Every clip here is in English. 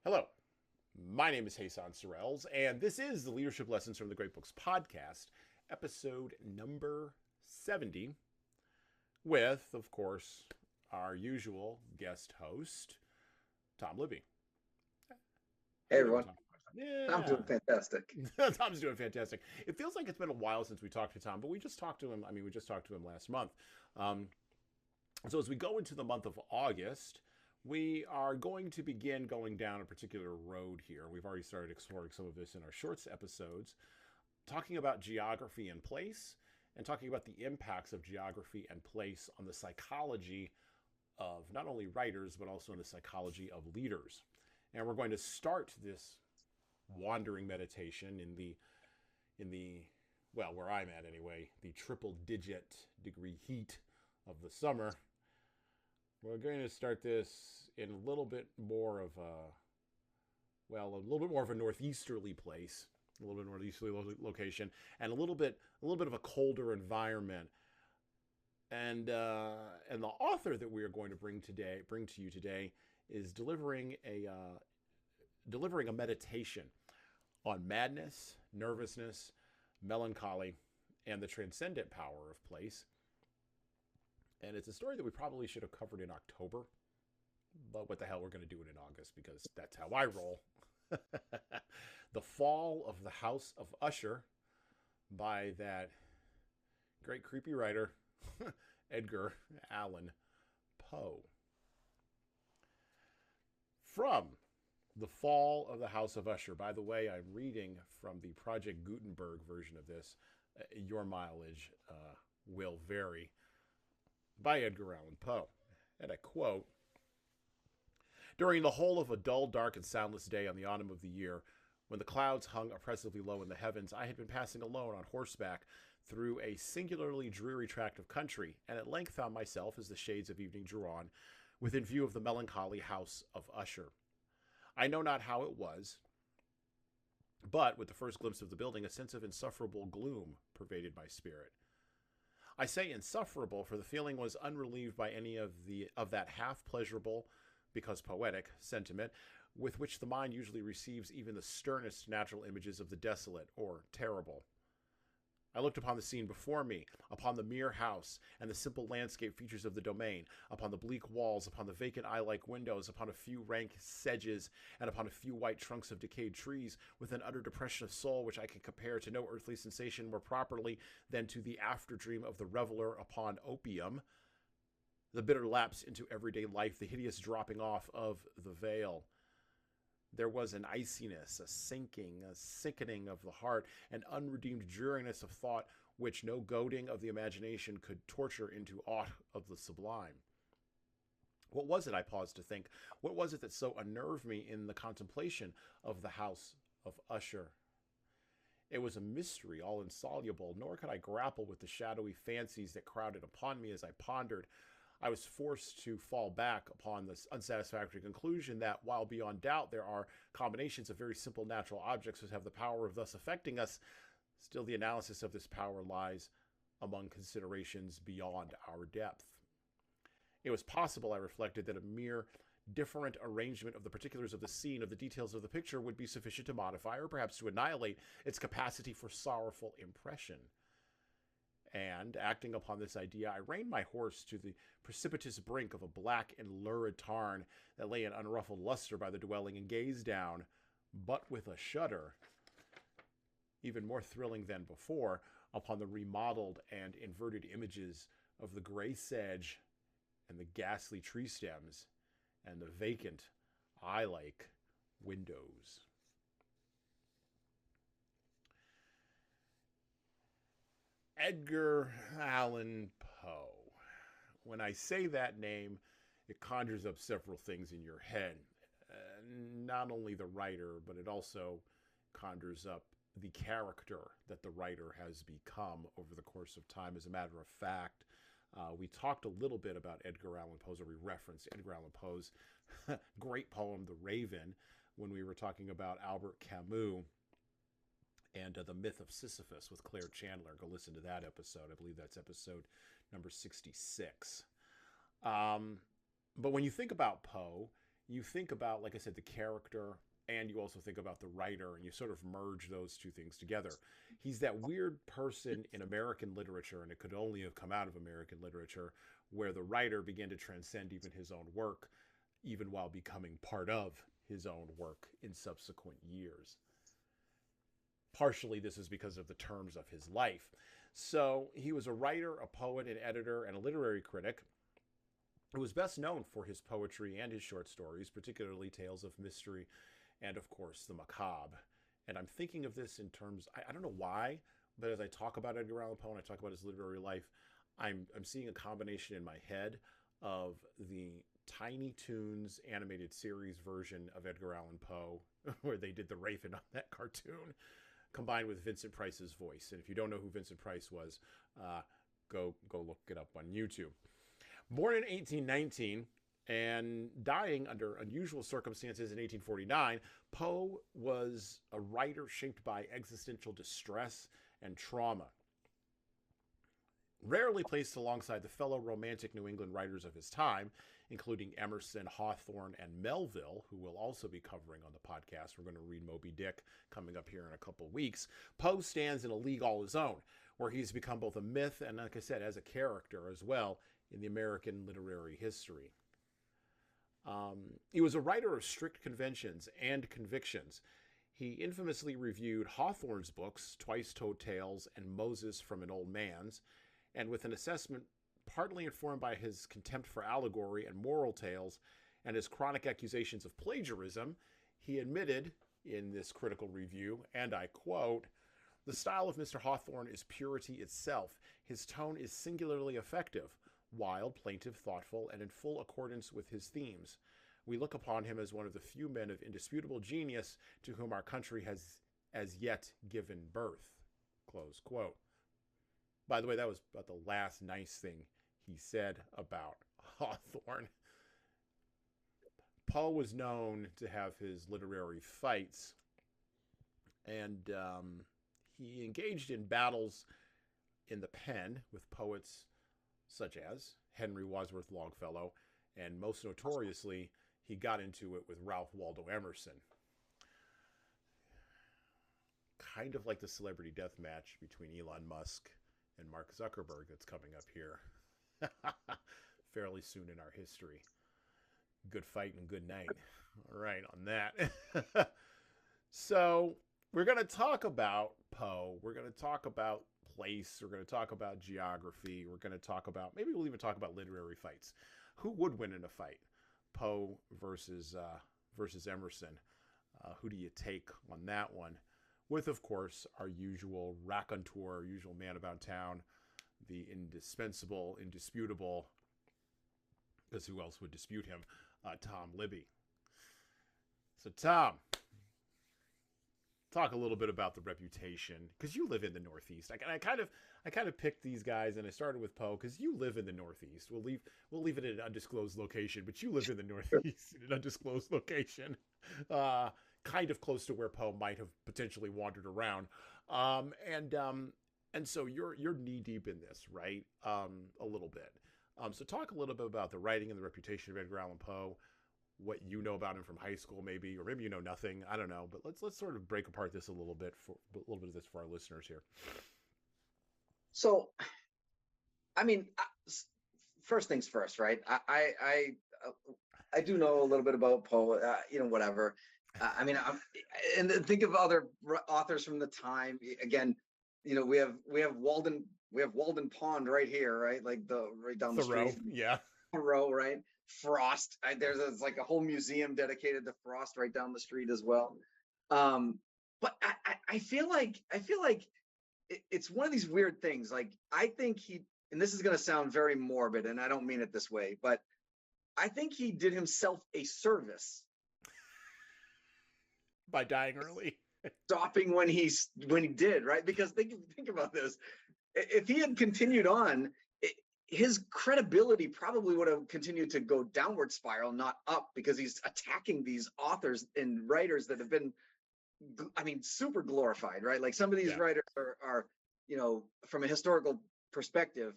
Hello, my name is Hassan Sorrells, and this is the Leadership Lessons from the Great Books podcast, episode number 70, with, of course, our usual guest host, Tom Libby. How Hey you doing, everyone, Tom? I'm Yeah, doing fantastic. Tom's doing fantastic. It feels like it's been a while since we talked to Tom, but we just talked to him. We just talked to him last month. Um, so as we go into the month of August, we are going to begin going down a particular road here. We've already started exploring some of this in our shorts episodes, talking about geography and place, and talking about the impacts of geography and place on the psychology of not only writers, but also in the psychology of leaders. And we're going to start this wandering meditation in the well, where I'm at anyway, the triple digit degree heat of the summer. We're going to start this in a little bit more of a little bit more of a northeasterly place, a little bit northeasterly location, and a little bit of a colder environment. And the author that we are going to bring to you today, is delivering a meditation on madness, nervousness, melancholy, and the transcendent power of place. And it's a story that we probably should have covered in October, but what the hell, we're going to do it in August because that's how I roll. The Fall of the House of Usher by that great creepy writer, Edgar Allan Poe. From The Fall of the House of Usher. By the way, I'm reading from the Project Gutenberg version of this. Your mileage will vary. By Edgar Allan Poe. And I quote: During the whole of a dull, dark, and soundless day on the autumn of the year, when the clouds hung oppressively low in the heavens, I had been passing alone on horseback through a singularly dreary tract of country, and at length found myself, as the shades of evening drew on, within view of the melancholy house of Usher. I know not how it was, but with the first glimpse of the building, a sense of insufferable gloom pervaded my spirit. I say insufferable, for the feeling was unrelieved by any of that half pleasurable, because poetic, sentiment with which the mind usually receives even the sternest natural images of the desolate or terrible. I looked upon the scene before me, upon the mere house and the simple landscape features of the domain, upon the bleak walls, upon the vacant eye-like windows, upon a few rank sedges, and upon a few white trunks of decayed trees, with an utter depression of soul which I can compare to no earthly sensation more properly than to the after-dream of the reveler upon opium, the bitter lapse into everyday life, the hideous dropping off of the veil. There was an iciness, a sinking, a sickening of the heart, an unredeemed dreariness of thought which no goading of the imagination could torture into aught of the sublime. What was it, I paused to think? What was it that so unnerved me in the contemplation of the house of Usher? It was a mystery all insoluble, nor could I grapple with the shadowy fancies that crowded upon me as I pondered. I was forced to fall back upon this unsatisfactory conclusion that, while beyond doubt there are combinations of very simple natural objects which have the power of thus affecting us, still the analysis of this power lies among considerations beyond our depth. It was possible, I reflected, that a mere different arrangement of the particulars of the scene, of the details of the picture, would be sufficient to modify or perhaps to annihilate its capacity for sorrowful impression. And, acting upon this idea, I reined my horse to the precipitous brink of a black and lurid tarn that lay in unruffled luster by the dwelling, and gazed down, but with a shudder, even more thrilling than before, upon the remodeled and inverted images of the gray sedge and the ghastly tree stems and the vacant, eye-like windows. Edgar Allan Poe. When I say that name, it conjures up several things in your head. Not only the writer, but it also conjures up the character that the writer has become over the course of time. As a matter of fact, we talked a little bit about Edgar Allan Poe's, or we referenced Edgar Allan Poe's great poem, The Raven, when we were talking about Albert Camus and The Myth of Sisyphus with Claire Chandler. Go listen to that episode. I believe that's episode number 66. But when you think about Poe, you think about, like I said, the character, and you also think about the writer, and you sort of merge those two things together. He's that weird person in American literature, and it could only have come out of American literature, where the writer began to transcend even his own work, even while becoming part of his own work in subsequent years. Partially, this is because of the terms of his life. So he was a writer, a poet, an editor, and a literary critic who was best known for his poetry and his short stories, particularly tales of mystery and, of course, the macabre. And I'm thinking of this in terms, I don't know why, but as I talk about Edgar Allan Poe and I talk about his literary life, I'm seeing a combination in my head of the Tiny Toons animated series version of Edgar Allan Poe, where they did the Raven on that cartoon, combined with Vincent Price's voice. And if you don't know who Vincent Price was, go look it up on YouTube. Born in 1819 and dying under unusual circumstances in 1849, Poe was a writer shaped by existential distress and trauma. Rarely placed alongside the fellow romantic New England writers of his time, including Emerson, Hawthorne, and Melville, who we'll also be covering on the podcast. We're going to read Moby Dick coming up here in a couple of weeks. Poe stands in a league all his own, where he's become both a myth and, like I said, as a character as well in the American literary history. He was a writer of strict conventions and convictions. He infamously reviewed Hawthorne's books, Twice Told Tales and Moses from an Old Man's, and with an assessment partly informed by his contempt for allegory and moral tales and his chronic accusations of plagiarism, he admitted in this critical review, and I quote, "The style of Mr. Hawthorne is purity itself. His tone is singularly effective, wild, plaintive, thoughtful, and in full accordance with his themes. We look upon him as one of the few men of indisputable genius to whom our country has as yet given birth." Close quote. By the way, that was about the last nice thing he said about Hawthorne. Poe was known to have his literary fights, and he engaged in battles in the pen with poets such as Henry Wadsworth Longfellow, and most notoriously, he got into it with Ralph Waldo Emerson. Kind of like the celebrity death match between Elon Musk and Mark Zuckerberg that's coming up here fairly soon in our history. Good fight and good night. All right, on that. So we're going to talk about Poe. We're going to talk about place. We're going to talk about geography. We're going to talk about, maybe we'll even talk about literary fights. Who would win in a fight? Poe versus Emerson. Who do you take on that one? With, of course, our usual raconteur, our usual man about town, the indispensable, indisputable, because who else would dispute him, Tom Libby. So, Tom, talk a little bit about the reputation, because you live in the Northeast. I kind of picked these guys, and I started with Poe because you live in the Northeast. We'll leave it at an undisclosed location, but you live in the Northeast in an undisclosed location, kind of close to where Poe might have potentially wandered around, and so you're knee deep in this, right? A little bit. So talk a little bit about the writing and the reputation of Edgar Allan Poe, what you know about him from high school, maybe, or maybe you know nothing. I don't know, but let's sort of break apart this a little bit of this for our listeners here. So, I mean, first things first, right? I do know a little bit about Poe, whatever. I mean, and think of other authors from the time. Again, we have Walden Pond right here, right? Like right down the street. Yeah. Thoreau, right? Frost. There's like a whole museum dedicated to Frost right down the street as well. But I feel like it's one of these weird things. Like, I think and this is going to sound very morbid, and I don't mean it this way, but I think he did himself a service by dying early, stopping when he did, right? Because think about this: if he had continued on, his credibility probably would have continued to go downward spiral, not up, because he's attacking these authors and writers that have been, I mean, super glorified, right? Like, some of these writers are, from a historical perspective,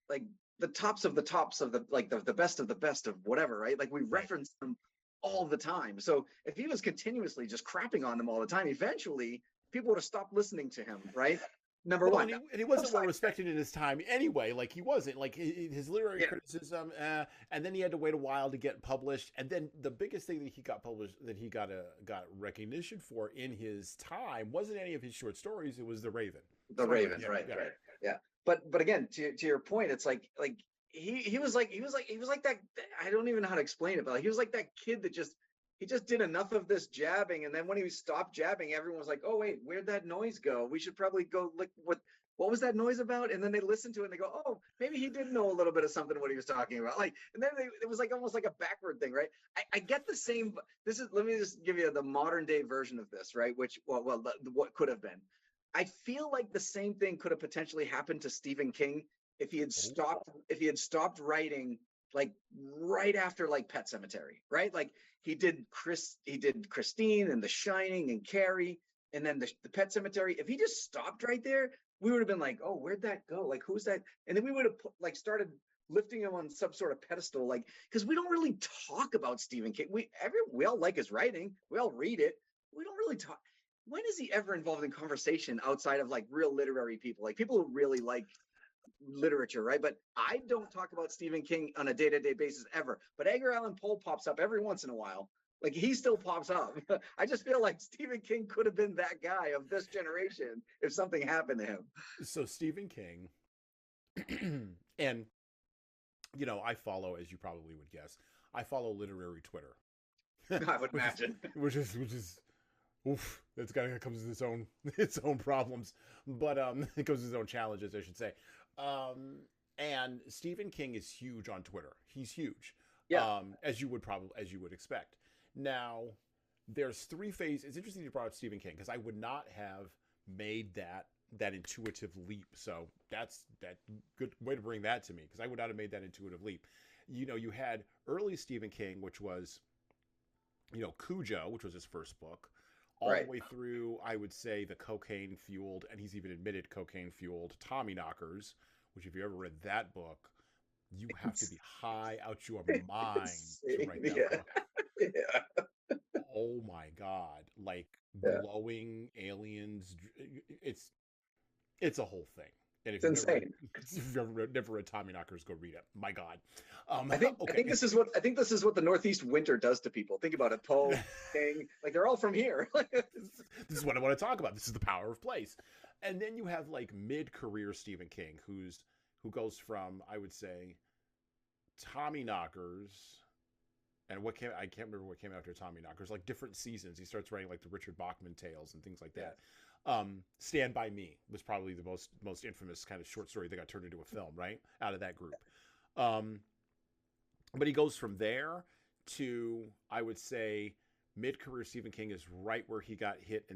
like the tops of the tops of the, like the best of the best of whatever, right? Like, we reference them all the time. So if he was continuously just crapping on them all the time, eventually people would have stopped listening to him, right? Number Well, one. and he wasn't well respected in his time anyway. Like he wasn't like his literary Yeah. criticism, and then he had to wait a while to get published. And then the biggest thing that he got published, that he got recognition for in his time, wasn't any of his short stories. It was The Raven. The Raven, right. Yeah. But again, to your point, it's like he was like that. I don't even know how to explain it, but like, he was like that kid that he just did enough of this jabbing, and then when he stopped jabbing, everyone was like, "Oh wait, where'd that noise go? We should probably go look what was that noise about?" And then they listen to it and they go, "Oh, maybe he did know a little bit of something what he was talking about." Like, and then it was like almost like a backward thing, right? I get the same. Let me just give you the modern day version of this, right? Which what could have been. I feel like the same thing could have potentially happened to Stephen King if he had stopped writing like right after like Pet Sematary, right? Like he did Christine and The Shining and Carrie, and then the Pet Sematary. If he just stopped right there, we would have been like, "Oh, where'd that go? Like, who's that?" And then we would have started lifting him on some sort of pedestal, like, because we don't really talk about Stephen King. We all like his writing. We all read it. We don't really talk. When is he ever involved in conversation outside of like real literary people, like people who really like literature, right? But I don't talk about Stephen King on a day-to-day basis ever. But Edgar Allan Poe pops up every once in a while. Like he still pops up. I just feel like Stephen King could have been that guy of this generation if something happened to him. So Stephen King, and I follow, as you probably would guess, I follow literary Twitter. I would imagine. Which is oof, it's got it comes with its own problems, but it comes with its own challenges, I should say. And Stephen King is huge on Twitter. He's huge. Yeah. As you would expect. Now, there's three phases. It's interesting you brought up Stephen King, because I would not have made that intuitive leap. So that's good way to bring that to me, because I would not have made that intuitive leap. You had early Stephen King, which was, Cujo, which was his first book, all the way through, I would say, the cocaine-fueled, and he's even admitted cocaine-fueled Tommyknockers, which if you ever read that book, you have to be high out your mind to write that book. Yeah. Oh my God. Like glowing aliens. It's a whole thing. And if it's insane. If you've never read Tommyknockers, go read it. My God. I think this is what the Northeast winter does to people. Think about it. Poe, King, like they're all from here. This is what I want to talk about. This is the power of place. And then you have like mid-career Stephen King, who goes from, I would say, Tommyknockers, and I can't remember what came after Tommyknockers, like different seasons. He starts writing like the Richard Bachman tales and things like that. Stand By Me was probably the most infamous kind of short story that got turned into a film, right? Out of that group. But he goes from there to, I would say, mid-career Stephen King is right where he got hit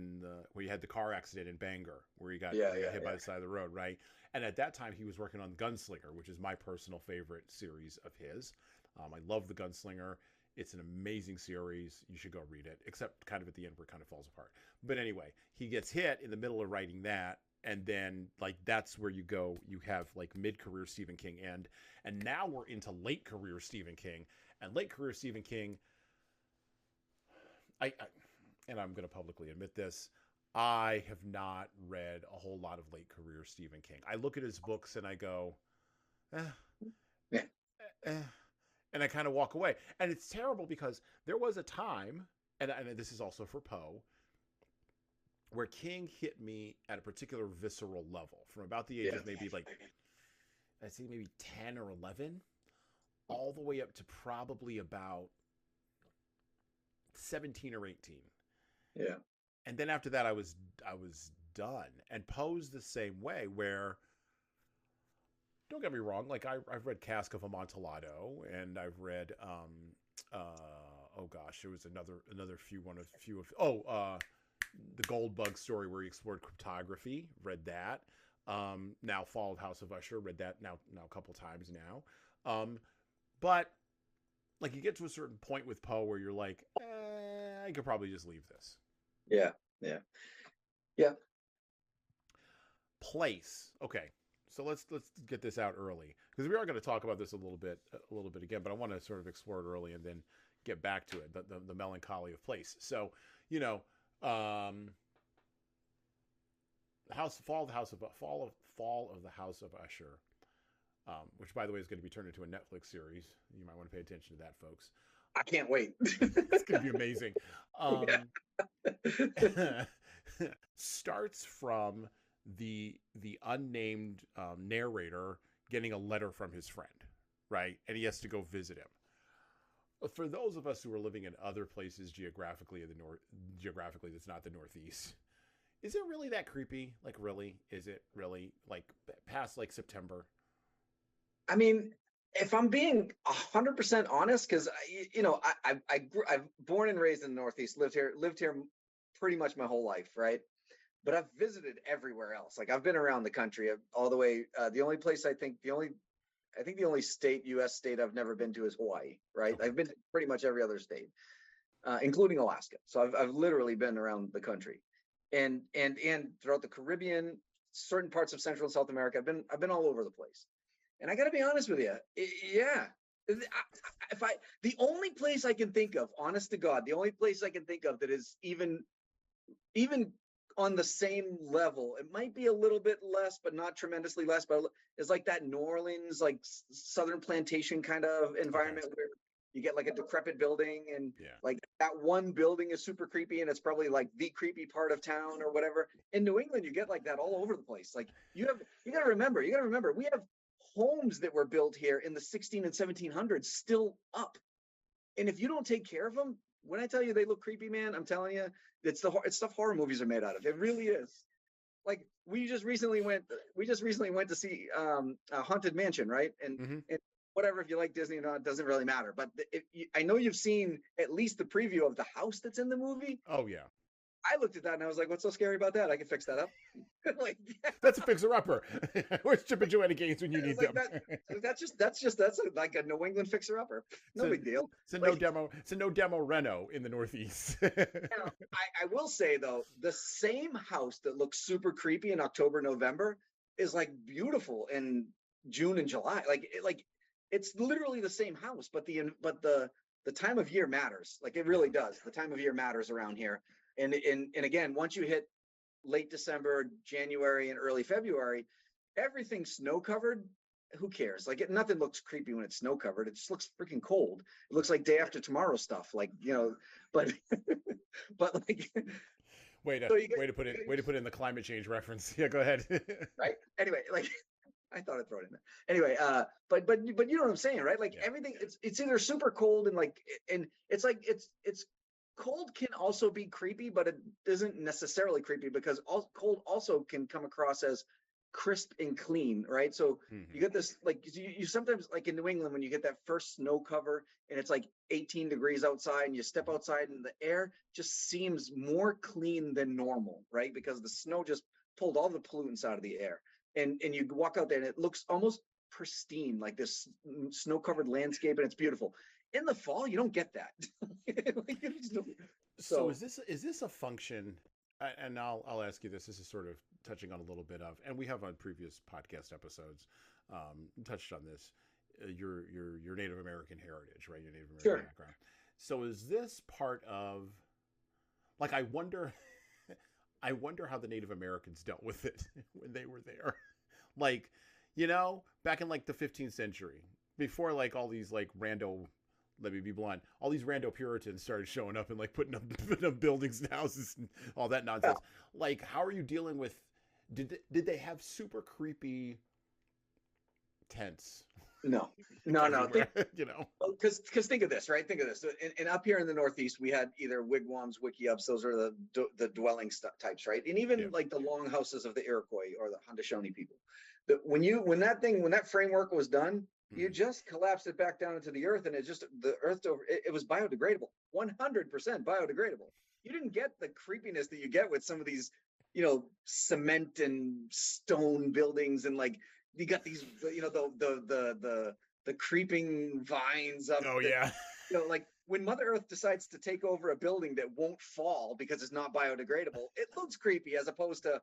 where he had the car accident in Bangor, where he got hit by the side of the road, right? And at that time, he was working on Gunslinger, which is my personal favorite series of his. I love The Gunslinger. It's an amazing series. You should go read it, except kind of at the end where it kind of falls apart. But anyway, he gets hit in the middle of writing that, and then like that's where you go. You have like mid-career Stephen King and now we're into late career Stephen King. And late career Stephen King, and I'm going to publicly admit this, I have not read a whole lot of late career Stephen King. I look at his books and I go, and I kind of walk away. And it's terrible because there was a time, and this is also for Poe, where King hit me at a particular visceral level from about the age of maybe like, I'd say maybe 10 or 11, all the way up to probably about 17 or 18. Yeah. And then after that, I was done. And Poe's the same way, where, don't get me wrong, like I've read Cask of Amontillado, and I've read oh gosh, there was another few of the Gold Bug story where he explored cryptography. Read that. Now Fall of House of Usher. Read that now a couple times now. But like you get to a certain point with Poe where you're like, I could probably just leave this. Yeah. Place. Okay. So let's get this out early, because we are going to talk about this a little bit again, but I want to sort of explore it early and then get back to it, the melancholy of place. So, you know, fall of the House of Usher, which by the way is going to be turned into a Netflix series. You might want to pay attention to that, folks. I can't wait. It's going to be amazing. Starts from the unnamed narrator getting a letter from his friend, right? And he has to go visit him. For those of us who are living in other places geographically that's not the Northeast, is it really that creepy? Like, really? Is it really, like, past like September? I mean, if I'm being 100% honest, because I'm born and raised in the Northeast, lived here pretty much my whole life, right? But I've visited everywhere else. Like, I've been around the country all the way. The only U.S. state I've never been to is Hawaii, right? Okay. I've been to pretty much every other state, including Alaska. So I've literally been around the country, and throughout the Caribbean, certain parts of Central and South America. I've been all over the place. And I got to be honest with you, yeah. The only place I can think of, honest to God, the only place I can think of that is even on the same level, it might be a little bit less, but not tremendously less, but it's like that New Orleans, like Southern plantation kind of environment where you get like a decrepit building, and like that one building is super creepy, and it's probably like the creepy part of town or whatever. In New England, you get like that all over the place. Like you got to remember, we have homes that were built here in the 16 and 1700s still up. And if you don't take care of them, when I tell you they look creepy, man, I'm telling you, it's stuff horror movies are made out of. It really is. Like we just recently went to see Haunted Mansion, right? And whatever, if you like Disney or not, it doesn't really matter. But I know you've seen at least the preview of the house that's in the movie. Oh yeah. I looked at that and I was like, what's so scary about that? I can fix that up. Like, yeah. That's a fixer-upper. Where's Chip and Joanna Gaines when you need them? That's like a New England fixer-upper. No big deal. It's a no demo reno in the Northeast. I will say though, the same house that looks super creepy in October, November is like beautiful in June and July. Like it's literally the same house, but the time of year matters. Like it really does. The time of year matters around here. And again, once you hit late December, January, and early February, everything's snow covered. Who cares? Like nothing looks creepy when it's snow covered. It just looks freaking cold. It looks like day after tomorrow stuff. Like, you know, but like. Way to put in the climate change reference. Yeah, go ahead. Right. Anyway, like I thought I'd throw it in there. Anyway, but you know what I'm saying, right? Like everything, it's either super cold and it's like it's. Cold can also be creepy, but it isn't necessarily creepy because cold also can come across as crisp and clean, right? So you get this, like you sometimes, like in New England, when you get that first snow cover and it's like 18 degrees outside and you step outside and the air just seems more clean than normal, right? Because the snow just pulled all the pollutants out of the air. And you walk out there and it looks almost pristine, like this snow-covered landscape, and it's beautiful. In the fall, you don't get that. So is this a function? And I'll ask you this. This is sort of touching on a little bit of, and we have on previous podcast episodes touched on this. Your Native American heritage, right? Your Native American background. So is this part of, like, I wonder how the Native Americans dealt with it when they were there, like, you know, back in like the 15th century, before like all these like rando. Let me be blunt. All these rando Puritans started showing up and like putting up buildings and houses and all that nonsense. Yeah. Like, how are you dealing with? Did they have super creepy tents? No. You know, because think of this, right? Think of this. And up here in the Northeast, we had either wigwams, wickiups. Those are the dwelling types, right? And even like the long houses of the Iroquois or the Haudenosaunee people. When that framework was done. You just collapsed it back down into the earth, and it was biodegradable, 100% biodegradable. You didn't get the creepiness that you get with some of these, you know, cement and stone buildings, and like you got these, you know, the creeping vines up. Oh yeah. You know, like when Mother Earth decides to take over a building that won't fall because it's not biodegradable, it looks creepy as opposed to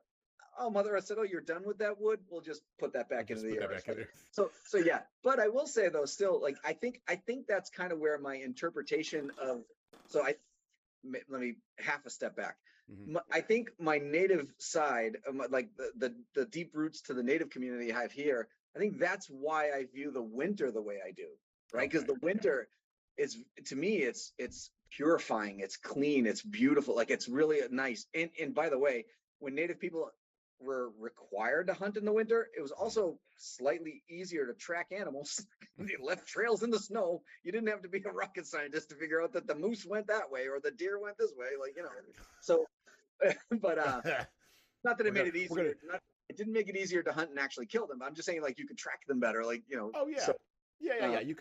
oh, mother, I said, oh, you're done with that wood? We'll just put that back into the earth. Like, so yeah, but I will say though, still, like, I think that's kind of where my interpretation of, so let me half a step back. I think my native side, like the deep roots to the native community I have here, I think that's why I view the winter the way I do, right? Because the winter is, to me, it's purifying, it's clean, it's beautiful, like it's really nice. And by the way, when native people were required to hunt in the winter, it was also slightly easier to track animals. You left trails in the snow. You didn't have to be a rocket scientist to figure out that the moose went that way or the deer went this way, like, you know. So but not that it made it easier. It didn't make it easier to hunt and actually kill them. I'm just saying, like, you could track them better, like, you know. Oh yeah. So, yeah. You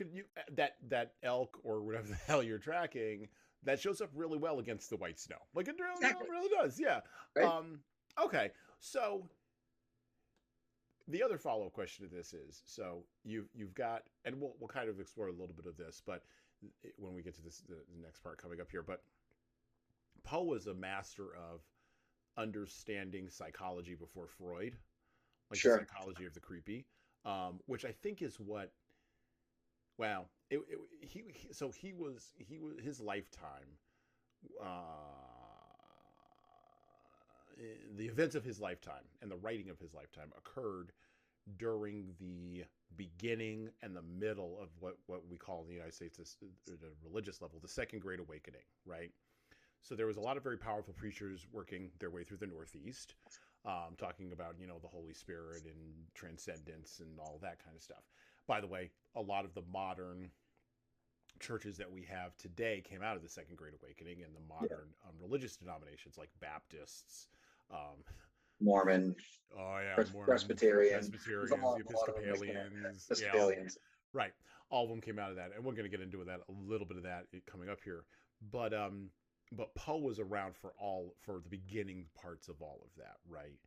that elk or whatever the hell you're tracking, that shows up really well against the white snow. Like it really does. Yeah. Right? Okay. So the other follow-up question to this is, so you've got, and we'll kind of explore a little bit of this, but when we get to this, the next part coming up here, but Poe was a master of understanding psychology before Freud, like the psychology of the creepy, which I think is what, wow, he was his lifetime, the events of his lifetime and the writing of his lifetime occurred during the beginning and the middle of what we call in the United States, at a religious level, the Second Great Awakening, right? So there was a lot of very powerful preachers working their way through the Northeast, talking about, you know, the Holy Spirit and transcendence and all that kind of stuff. By the way, a lot of the modern churches that we have today came out of the Second Great Awakening, and the modern religious denominations like Baptists, Mormon, Presbyterians, Episcopalians, right? All of them came out of that, and we're going to get into that, a little bit of that coming up here. But Poe was around for the beginning parts of all of that, right?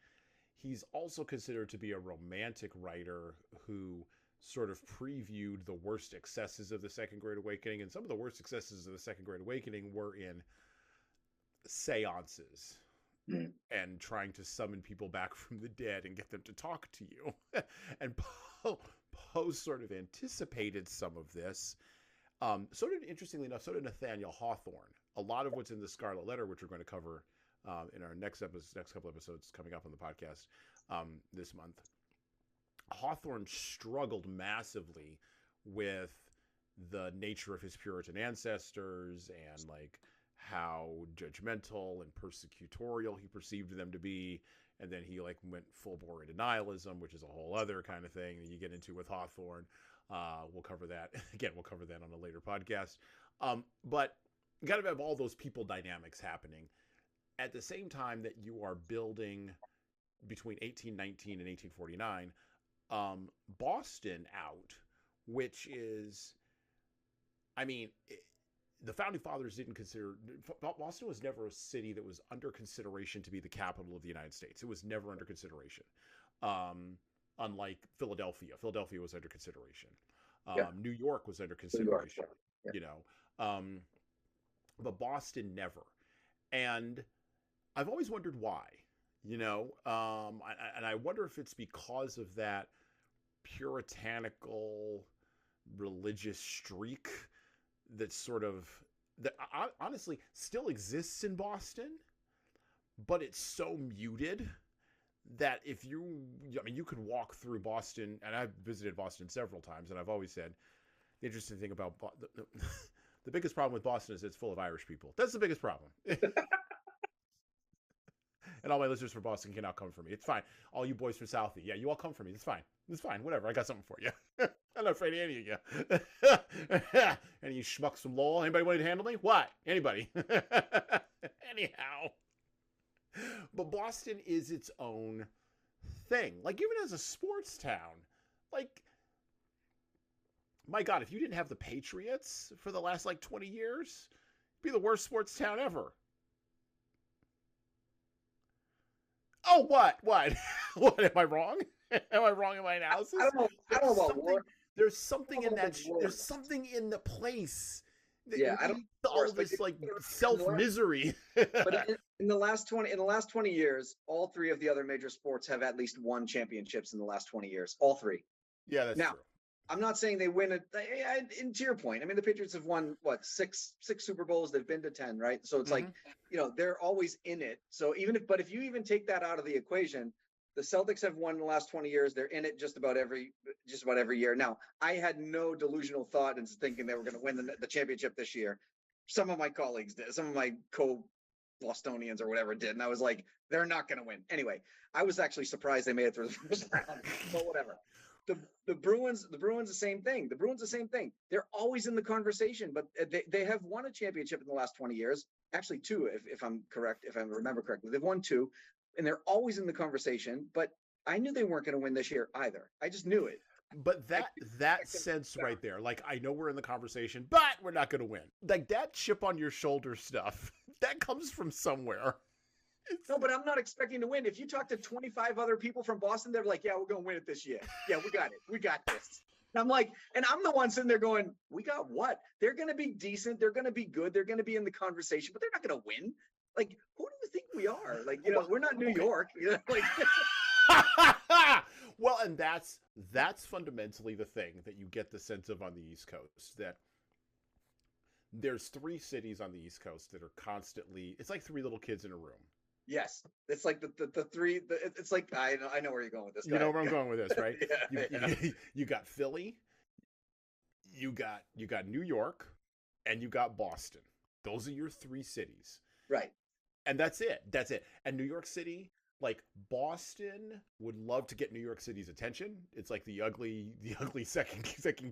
He's also considered to be a romantic writer who sort of previewed the worst excesses of the Second Great Awakening, and some of the worst excesses of the Second Great Awakening were in seances and trying to summon people back from the dead and get them to talk to you. And Poe sort of anticipated some of this. Interestingly enough, so did Nathaniel Hawthorne. A lot of what's in the Scarlet Letter, which we're going to cover in our next couple episodes coming up on the podcast this month, Hawthorne struggled massively with the nature of his Puritan ancestors and like how judgmental and persecutorial he perceived them to be. And then he like went full bore into nihilism, which is a whole other kind of thing that you get into with Hawthorne. We'll cover that again. We'll cover that on a later podcast. But you got to have all those people dynamics happening at the same time that you are building between 1819 and 1849, Boston out, which is, I mean, the Founding Fathers didn't consider, Boston was never a city that was under consideration to be the capital of the United States. It was never under consideration. Unlike Philadelphia. Philadelphia was under consideration. New York was under consideration, you know, but Boston never. And I've always wondered why, you know, and I wonder if it's because of that puritanical religious streak that sort of, that honestly still exists in Boston, but it's so muted that if you could walk through Boston, and I've visited Boston several times, and I've always said the interesting thing about the biggest problem with Boston is it's full of Irish people. That's the biggest problem. And all my listeners from Boston can now come for me. It's fine. All you boys from Southie, yeah, you all come for me. It's fine. It's fine. Whatever. I got something for you. I'm not afraid of any of you. Any of you schmucks from Lowell? Anybody want to handle me? What? Anybody? Anyhow. But Boston is its own thing. Like, even as a sports town, like, my God, if you didn't have the Patriots for the last, 20 years, it'd be the worst sports town ever. Oh, what? What? Am I wrong? Am I wrong in my analysis? I don't know about war. There's something in that. There's something in the place. Yeah, I don't. All this self misery. But In the last 20 years, all three of the other major sports have at least won championships in the last 20 years. All three. Yeah, that's now, true. I'm not saying they win it. And to your point, I mean, the Patriots have won what six Super Bowls. They've been to 10, right? So it's like, they're always in it. So if you even take that out of the equation, the Celtics have won the last 20 years. They're in it just about every year. Now, I had no delusional thought into thinking they were going to win the championship this year. Some of my colleagues did. Some of my Bostonians or whatever did, and I was like, they're not going to win. Anyway, I was actually surprised they made it through the first round, but whatever. The Bruins, the same thing. The Bruins, the same thing. They're always in the conversation, but they have won a championship in the last 20 years. Actually, two, if I'm correct, if I remember correctly. They've won two, and they're always in the conversation. But I knew they weren't going to win this year either. I just knew it. But that sense right there, like, I know we're in the conversation, but we're not going to win. Like, that chip on your shoulder stuff, that comes from somewhere. No, but I'm not expecting to win. If you talk to 25 other people from Boston, they're like, yeah, we're going to win it this year. Yeah, we got it. We got this. And I'm like, and I'm the one sitting there going, we got what? They're going to be decent. They're going to be good. They're going to be in the conversation, but they're not going to win. Like, who do you think we are? Like, we're not New York. Like. Well, and that's fundamentally the thing that you get the sense of on the East Coast, that there's three cities on the East Coast that are constantly, it's like three little kids in a room. Yes, it's like the three. It's like I know where you're going with this. You know where I'm going with this, right? Yeah, you got Philly, you got New York, and you got Boston. Those are your three cities, right? And that's it. And New York City, like, Boston would love to get New York City's attention. It's like the ugly second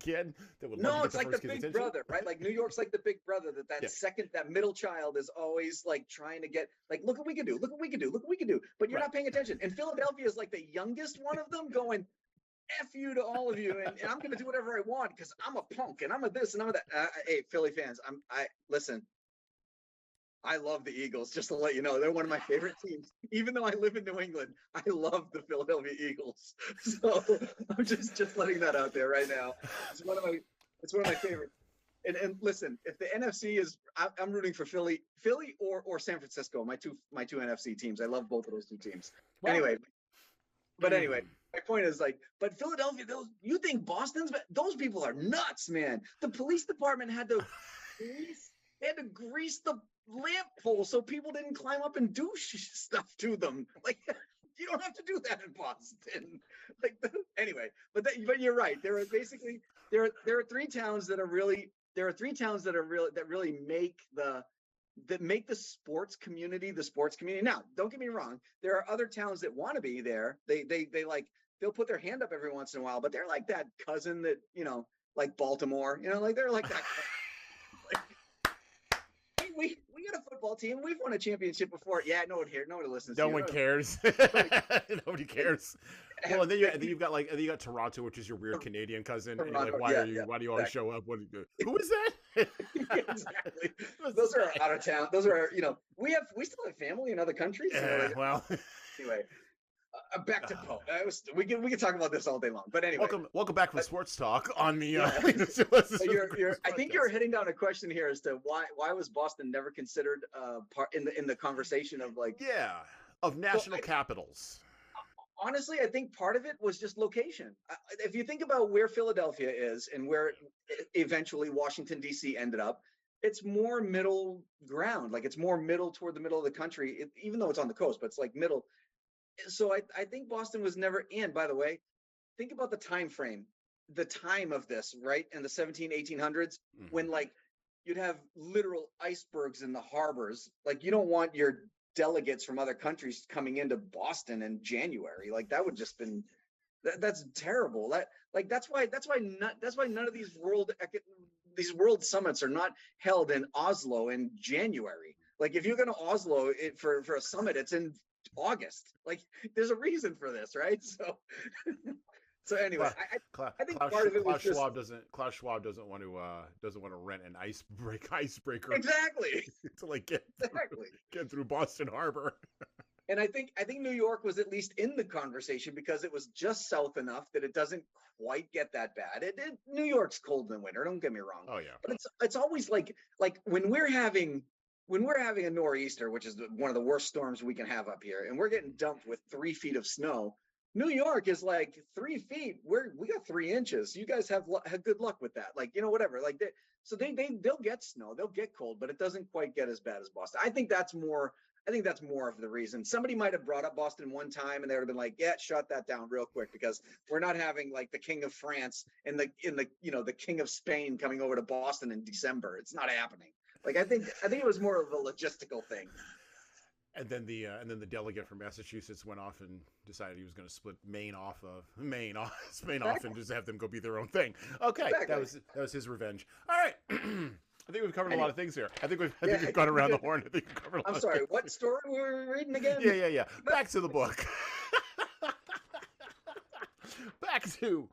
kid that would love to get it's like the big brother, right? Like, New York's like the big brother that middle child is always like trying to get, like, look what we can do, but you're not paying attention. And Philadelphia is like the youngest one of them, going, F you to all of you, and I'm going to do whatever I want because I'm a punk and I'm a this and I'm a that. Hey, Philly fans, listen. I love the Eagles, just to let you know. They're one of my favorite teams. Even though I live in New England, I love the Philadelphia Eagles. So I'm just letting that out there right now. It's one of my favorites. And listen, if the NFC is, I'm rooting for Philly or San Francisco, my two NFC teams. I love both of those two teams. Well, anyway, my point is, like, but Philadelphia, you think Boston's, those people are nuts, man. The police department had to grease the lamp pole so people didn't climb up and do stuff to them. Like, you don't have to do that in Boston. Like, anyway, but you're right. There are basically there are three towns that really make the sports community the sports community. Now, don't get me wrong. There are other towns that want to be there. They like, they'll put their hand up every once in a while, but they're like that cousin that, like Baltimore, like they're like that. We got a football team. We've won a championship before. Yeah, no one here. No one listens. No one cares. Nobody cares. Well, and then you got Toronto, which is your weird Canadian cousin. And you're like, why do you always show up? Who is that? Exactly. Those are out of town. Those are we still have family in other countries. Well, anyway. Back to Poe. We can talk about this all day long. But anyway, welcome back to Sports Talk on the. I think you're heading down a question here as to why was Boston never considered part in the conversation of, like, of national capitals. Honestly, I think part of it was just location. If you think about where Philadelphia is and where eventually Washington D.C. ended up, it's more middle ground. Like, it's more middle toward the middle of the country, even though it's on the coast, but it's like middle. So I think Boston was never in. By the way, think about the time frame, the time of this, right? In the 1800s, when, like, you'd have literal icebergs in the harbors. Like, you don't want your delegates from other countries coming into Boston in January. Like, that would just been, that's terrible. That's why none of these world summits are not held in Oslo in January. Like, if you're going to Oslo for a summit, it's in August. Like, there's a reason for this, right? So anyway, I think part of it was Klaus Schwab doesn't want to rent an icebreaker exactly to, like, get through Boston Harbor. And I think New York was at least in the conversation because it was just south enough that it doesn't quite get that bad. New York's cold in the winter, don't get me wrong. Oh yeah. But it's always like when we're having when we're having a nor'easter, which is one of the worst storms we can have up here, and we're getting dumped with 3 feet of snow, New York is like 3 feet. We got 3 inches. You guys have good luck with that. Like, you know, whatever. Like they'll get snow, they'll get cold, but it doesn't quite get as bad as Boston. I think that's more of the reason. Somebody might have brought up Boston one time and they would have been like, yeah, shut that down real quick, because we're not having like the King of France and the King of Spain coming over to Boston in December. It's not happening. Like, I think it was more of a logistical thing. And then the delegate from Massachusetts went off and decided he was going to split Spain off, and just have them go be their own thing. Okay, exactly. That was his revenge. All right. I think we've covered a lot of things here. I think we've gone around the horn. I think we've covered a lot. I'm sorry. What story were we reading again? Yeah. Back to the book. back to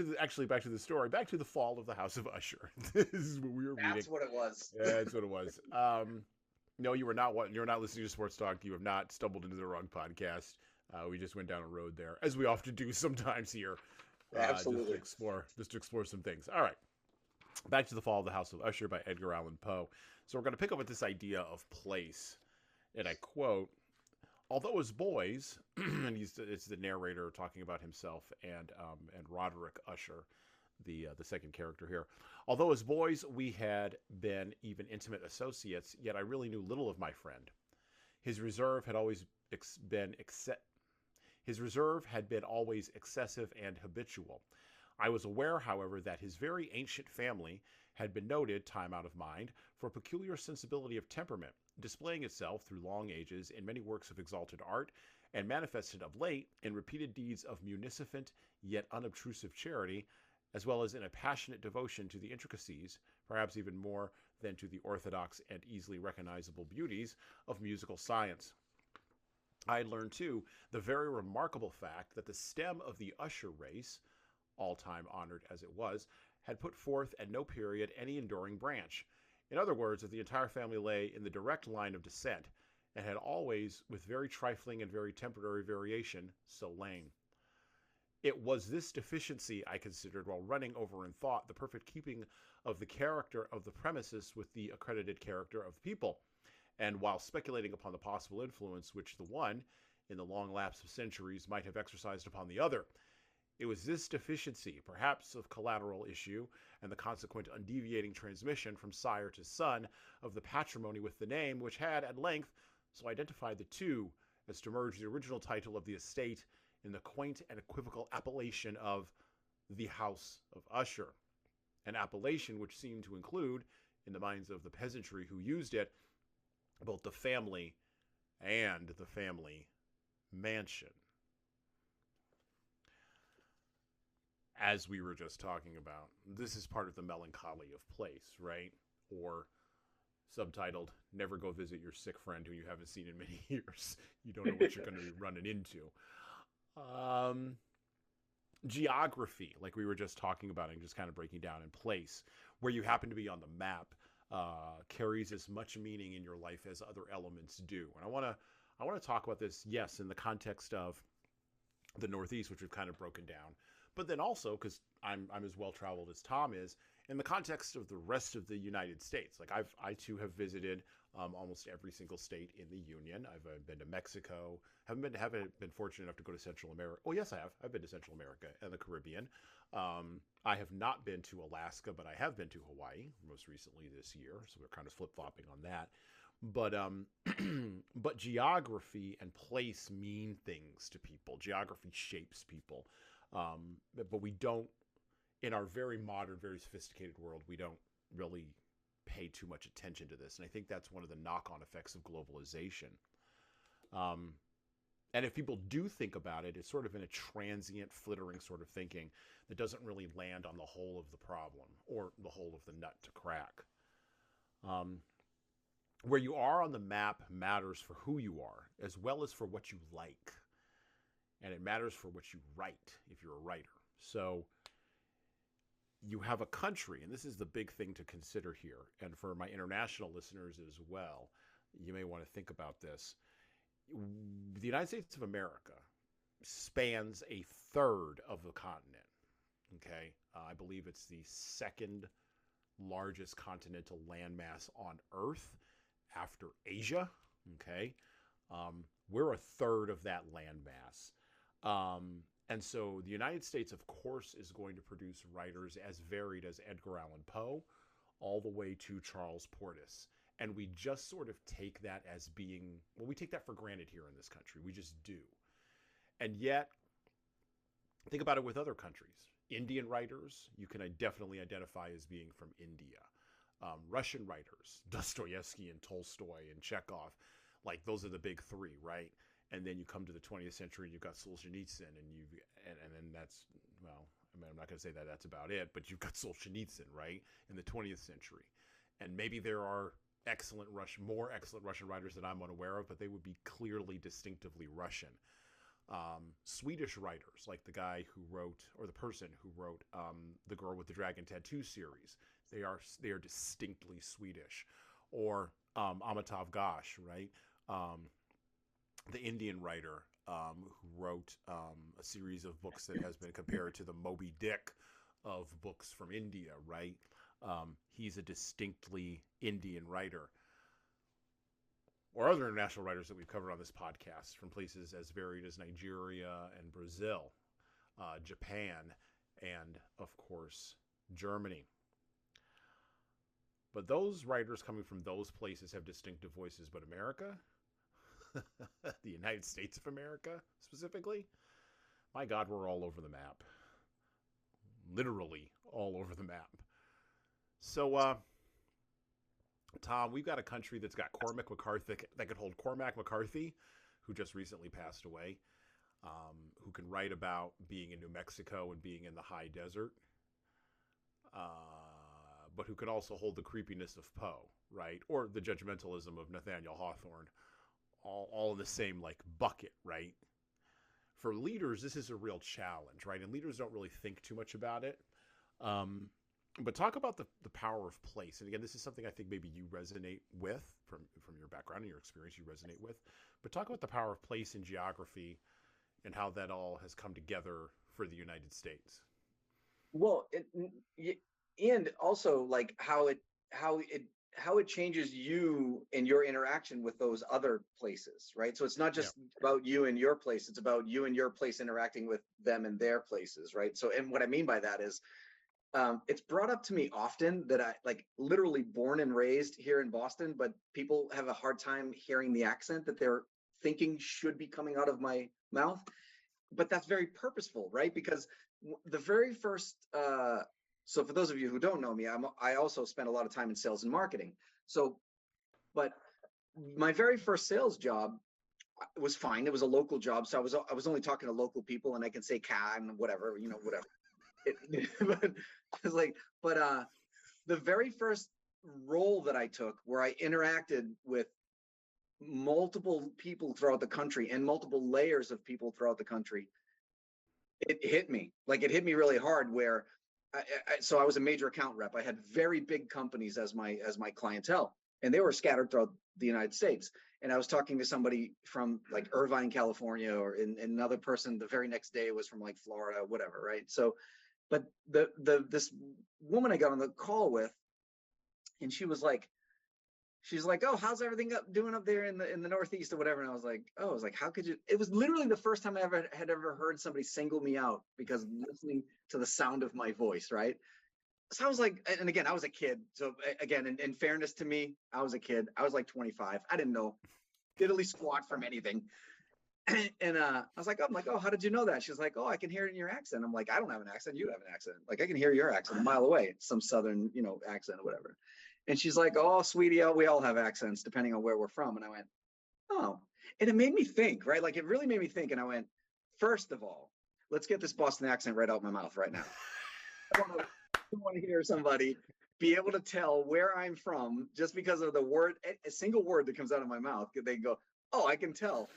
the story. Back to the fall of the House of Usher. This is what we were reading. That's what it was. Yeah, that's what it was. No, you're not listening to Sports Talk. You have not stumbled into the wrong podcast. We just went down a road there, as we often do sometimes here. Absolutely. Just to explore some things. All right. Back to the Fall of the House of Usher by Edgar Allan Poe. So we're going to pick up with this idea of place. And I quote, although as boys, and it's the narrator talking about himself and Roderick Usher, the second character here. Although as boys we had been even intimate associates, yet I really knew little of my friend. His reserve had been always excessive and habitual. I was aware, however, that his very ancient family had been noted, time out of mind, for a peculiar sensibility of temperament, displaying itself through long ages in many works of exalted art, and manifested of late in repeated deeds of munificent yet unobtrusive charity, as well as in a passionate devotion to the intricacies, perhaps even more than to the orthodox and easily recognizable beauties of musical science. I had learned, too, the very remarkable fact that the stem of the Usher race, all-time honored as it was, had put forth at no period any enduring branch. In other words, that the entire family lay in the direct line of descent, and had always, with very trifling and very temporary variation, so lain. It was this deficiency, I considered, while running over in thought the perfect keeping of the character of the premises with the accredited character of the people, and while speculating upon the possible influence which the one, in the long lapse of centuries, might have exercised upon the other. It was this deficiency, perhaps of collateral issue, and the consequent undeviating transmission from sire to son of the patrimony with the name, which had, at length, so identified the two as to merge the original title of the estate in the quaint and equivocal appellation of the House of Usher, an appellation which seemed to include, in the minds of the peasantry who used it, both the family and the family mansion. As we were just talking about, this is part of the melancholy of place, right? Or subtitled, never go visit your sick friend who you haven't seen in many years. You don't know what you're going to be running into. Geography, like we were just talking about and just kind of breaking down in place, where you happen to be on the map, carries as much meaning in your life as other elements do. And I want to talk about this, yes, in the context of the Northeast, which we've kind of broken down, but then also, because I'm as well-traveled as Tom is, in the context of the rest of the United States. Like I too have visited almost every single state in the Union. I've been to Mexico. Haven't been fortunate enough to go to Central America. Oh yes, I have. I've been to Central America and the Caribbean. I have not been to Alaska, but I have been to Hawaii most recently this year. So we're kind of flip-flopping on that. But geography and place mean things to people. Geography shapes people. But we don't, in our very modern, very sophisticated world, we don't really pay too much attention to this. And I think that's one of the knock-on effects of globalization. And if people do think about it, it's sort of in a transient, flittering sort of thinking that doesn't really land on the whole of the problem or the whole of the nut to crack. Where you are on the map matters for who you are, as well as for what you like. And it matters for what you write, if you're a writer. So you have a country, and this is the big thing to consider here, and for my international listeners as well, you may want to think about this. The United States of America spans a third of the continent, okay? I believe it's the second largest continental landmass on Earth after Asia. Okay. We're a third of that landmass. And so the United States, of course, is going to produce writers as varied as Edgar Allan Poe, all the way to Charles Portis. And we just sort of take that as being, well, we take that for granted here in this country. We just do. And yet, think about it with other countries. Indian writers, you can definitely identify as being from India. Russian writers, Dostoevsky and Tolstoy and Chekhov, like those are the big three, right? And then you come to the 20th century and you've got Solzhenitsyn and then that's, well, I mean, I'm not going to say that that's about it, but you've got Solzhenitsyn, right, in the 20th century. And maybe there are more excellent Russian writers that I'm unaware of, but they would be clearly distinctively Russian. Swedish writers, like the guy who wrote, or the person who wrote The Girl with the Dragon Tattoo series, they are distinctly Swedish. Or Amitav Ghosh, right? The Indian writer who wrote a series of books that has been compared to the Moby Dick of books from India, right? He's a distinctly Indian writer. Or other international writers that we've covered on this podcast from places as varied as Nigeria and Brazil, Japan, and, of course, Germany. But those writers coming from those places have distinctive voices. But America, the United States of America specifically, my God, we're all over the map. Literally all over the map. So, Tom, we've got a country that's got Cormac McCarthy, that could hold Cormac McCarthy, who just recently passed away, who can write about being in New Mexico and being in the high desert, but who could also hold the creepiness of Poe, right? Or the judgmentalism of Nathaniel Hawthorne, all in the same, like, bucket, right? For leaders, this is a real challenge, right? And leaders don't really think too much about it. But talk about the power of place. And again, this is something I think maybe you resonate with from your background and your experience you resonate with. But talk about the power of place in geography and how that all has come together for the United States. Well, and also like how it changes you and your interaction with those other places, right? So it's not just about you and your place, it's about you and your place interacting with them and their places, right? So, and what I mean by that is, it's brought up to me often that I, like, literally born and raised here in Boston, but people have a hard time hearing the accent that they're thinking should be coming out of my mouth. But that's very purposeful, right? Because the very first, so for those of you who don't know me, I also spent a lot of time in sales and marketing. So, but my very first sales job was fine. It was a local job. So I was only talking to local people, and I can say can, whatever, whatever. But it's like, the very first role that I took, where I interacted with multiple people throughout the country and multiple layers of people throughout the country, it hit me really hard. Where so I was a major account rep. I had very big companies as my clientele, and they were scattered throughout the United States. And I was talking to somebody from like Irvine, California, or another person the very next day was from like Florida, whatever, right? So, but this woman I got on the call with, and she's like, oh, how's everything doing up there in the Northeast or whatever? And I was like, how could you? It was literally the first time I had ever heard somebody single me out because listening to the sound of my voice, right? So I was like, and again, I was a kid. So again, in fairness to me, I was a kid. I was like 25. I didn't know diddly squat from anything. And I was like, oh, how did you know that? She's like, oh, I can hear it in your accent. I'm like, I don't have an accent. You have an accent. Like, I can hear your accent a mile away, some Southern, accent or whatever. And she's like, oh, sweetie, we all have accents depending on where we're from. And I went, oh, and it made me think, right? Like, it really made me think. And I went, first of all, let's get this Boston accent right out my mouth right now. I want to hear somebody be able to tell where I'm from just because of the word, a single word that comes out of my mouth. They go, oh, I can tell.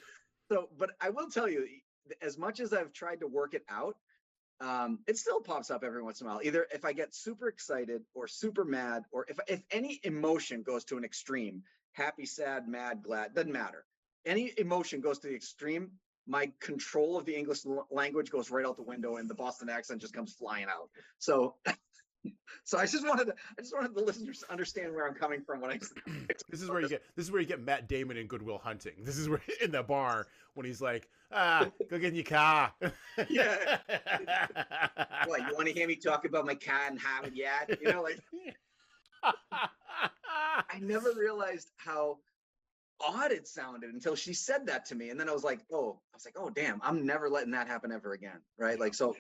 So, but I will tell you, as much as I've tried to work it out, it still pops up every once in a while. Either if I get super excited or super mad, or if any emotion goes to an extreme, happy, sad, mad, glad, doesn't matter. Any emotion goes to the extreme, my control of the English language goes right out the window and the Boston accent just comes flying out. So So I just wanted the listeners to understand where I'm coming from when I This is where you get Matt Damon in Good Will Hunting. This is where in the bar when he's like, go get in your car. Yeah. What, you want to hear me talk about my car and Harvard Yard? You know, like I never realized how odd it sounded until she said that to me. And then I was like, oh, damn, I'm never letting that happen ever again. Right. Like, so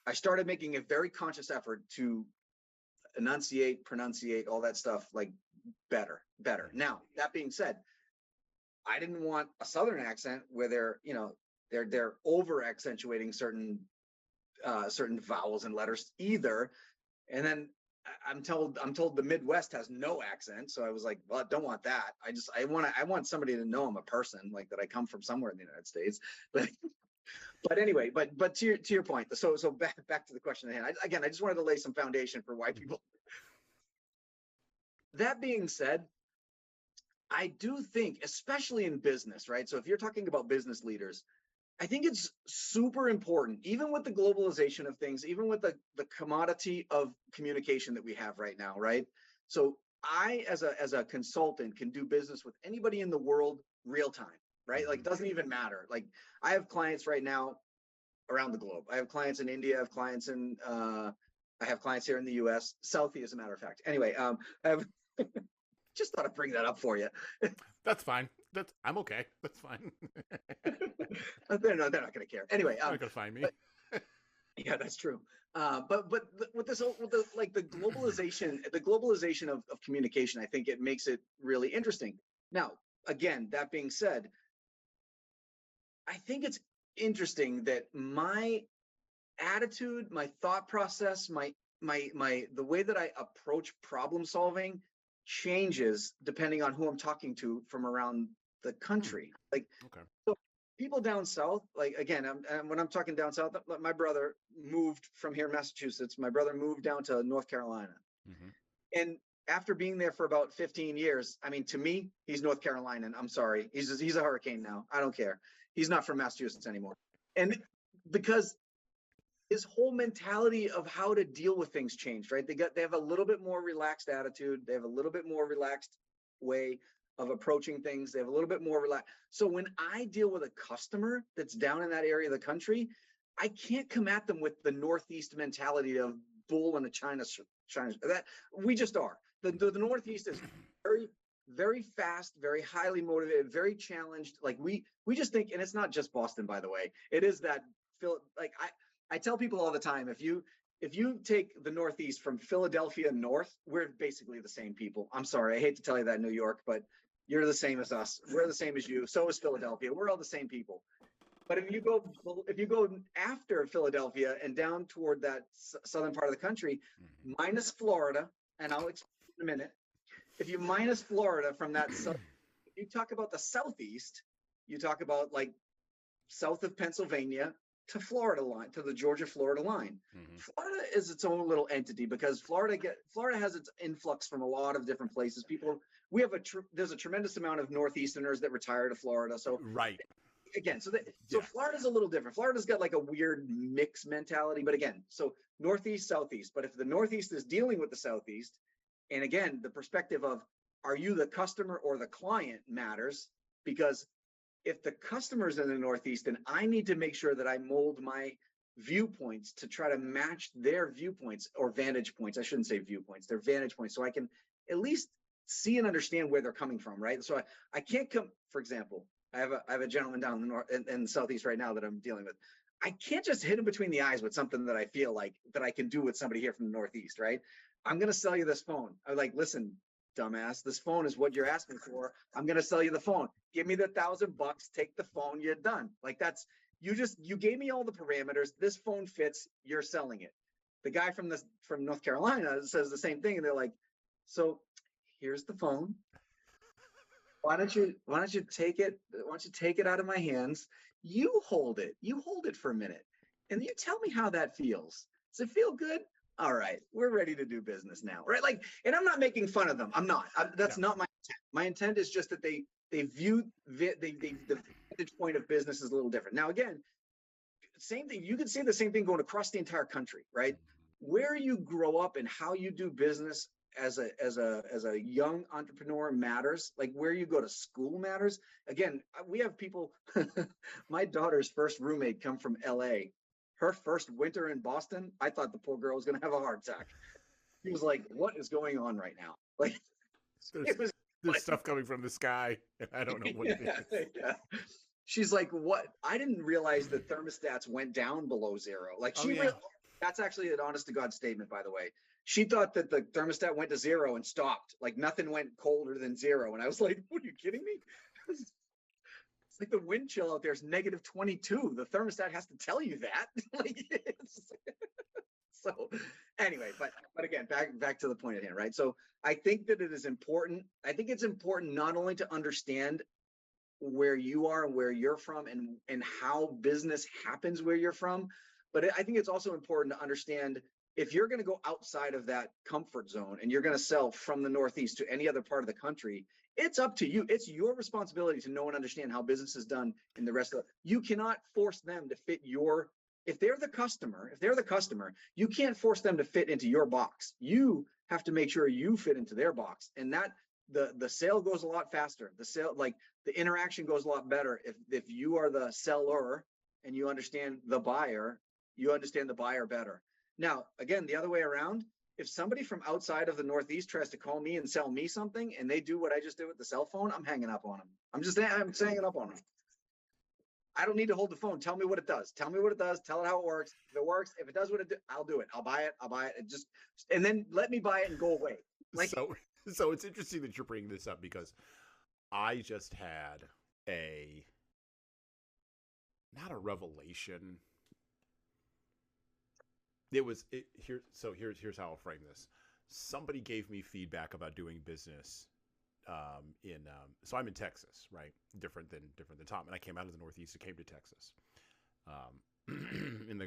I started making a very conscious effort to enunciate, pronunciate, all that stuff, like better. Now, that being said, I didn't want a Southern accent where they're over accentuating certain vowels and letters either. And then I'm told the Midwest has no accent. So I was like, well, I don't want that. I want somebody to know I'm a person, like that I come from somewhere in the United States. But anyway, but to your point, so back to the question at hand. I just wanted to lay some foundation for why people. That being said, I do think, especially in business, right? So if you're talking about business leaders, I think it's super important, even with the globalization of things, even with the commodity of communication that we have right now, right? So I, as a consultant, can do business with anybody in the world real time, right? Like, doesn't even matter. Like, I have clients right now around the globe. I have clients in India. I have clients here in the U.S., Southie, as a matter of fact. Anyway, I have just thought I'd bring that up for you. That's fine. I'm okay. That's fine. They're not going to care. Anyway, they're not going to find me. Yeah, that's true. But with the globalization of communication, I think it makes it really interesting. Now, again, that being said, I think it's interesting that my attitude, my thought process, the way that I approach problem solving changes depending on who I'm talking to from around the country. Like, okay. So people down south, like, again, when I'm talking down south, my brother moved from here in Massachusetts. My brother moved down to North Carolina. And after being there for about 15 years, I mean, to me, he's North Carolinian. I'm sorry. He's a hurricane now. I don't care. He's not from Massachusetts anymore. And because his whole mentality of how to deal with things changed, right? They have a little bit more relaxed attitude. They have a little bit more relaxed way of approaching things. They have a little bit more relaxed. So when I deal with a customer that's down in that area of the country, I can't come at them with the Northeast mentality of bull in a China. That we just are. The Northeast is very, very fast, very highly motivated, very challenged. Like we just think, and it's not just Boston, by the way. It is that I tell people all the time, if you take the Northeast from Philadelphia north, we're basically the same people. I'm sorry, I hate to tell you that, New York, but you're the same as us. We're the same as you. So is Philadelphia. We're all the same people. But if you go after Philadelphia and down toward that southern part of the country, minus Florida, and I'll explain in a minute. If you minus Florida from that, you talk about the Southeast, you talk about like south of Pennsylvania to Florida line, to the Georgia-Florida line. Florida is its own little entity because Florida has its influx from a lot of different places. There's a tremendous amount of Northeasterners that retire to Florida. So right. Again, so Florida's a little different. Florida's got like a weird mix mentality, but again, so Northeast, Southeast. But if the Northeast is dealing with the Southeast, and again, the perspective of are you the customer or the client matters, because if the customer's in the Northeast, then I need to make sure that I mold my viewpoints to try to match their viewpoints or vantage points. I shouldn't say viewpoints, their vantage points, so I can at least see and understand where they're coming from, right? So I can't come, for example, I have a gentleman down in the north in the Southeast right now that I'm dealing with. I can't just hit him between the eyes with something that I feel like that I can do with somebody here from the Northeast, right? I'm going to sell you this phone. I'm like, listen, dumbass, this phone is what you're asking for. I'm going to sell you the phone. Give me the $1,000, take the phone, you're done. Like you gave me all the parameters. This phone fits, you're selling it. The guy from North Carolina says the same thing. And they're like, so here's the phone. Why don't you take it? Why don't you take it out of my hands? You hold it for a minute. And you tell me how that feels. Does it feel good? All right, we're ready to do business now, right? Like, and I'm not making fun of them. I'm not. That's not my intent. My intent is just that they view the vantage point of business is a little different. Now, again, same thing. You could say the same thing going across the entire country, right? where you grow up and how you do business as a young entrepreneur matters. Like where you go to school matters. Again, we have people. My daughter's first roommate come from LA. Her first winter in Boston, I thought the poor girl was going to have a heart attack. He was like, "What is going on right now?" Like There's, was there's like, stuff coming from the sky, and I don't know what it is. yeah. She's like, "What? I didn't realize the thermostats went down below zero." Like Oh yeah. that's actually an honest to God statement, by the way. She thought that the thermostat went to zero and stopped. Like nothing went colder than zero. And I was like, "What, are you kidding me?" It's like the wind chill out there is -22. The thermostat has to tell you that. Like, so anyway, but again, back to the point at hand, right? So I think that it is important. I think it's important not only to understand where you are and where you're from and how business happens where you're from, but I think it's also important to understand if you're going to go outside of that comfort zone and you're going to sell from the Northeast to any other part of the country, it's up to you. It's your responsibility to know and understand how business is done in the rest of you cannot force them to fit your, if they're the customer, you can't force them to fit into your box. You have to make sure you fit into their box. And that the sale goes a lot faster. The sale, like the interaction goes a lot better if you are the seller and you understand the buyer better. Now, again, the other way around, if somebody from outside of the Northeast tries to call me and sell me something and they do what I just did with the cell phone, I'm hanging up on them. I'm hanging up on them. I don't need to hold the phone. Tell me what it does. Tell me what it does. Tell it how it works. If it works, if it does what it do, I'll do it. I'll buy it. And then let me buy it and go away. Like, so it's interesting that you're bringing this up because I just had not a revelation. Here's how I'll frame this. Somebody gave me feedback about doing business so I'm in Texas, right? Different than Tom. And I came out of the Northeast and came to Texas. In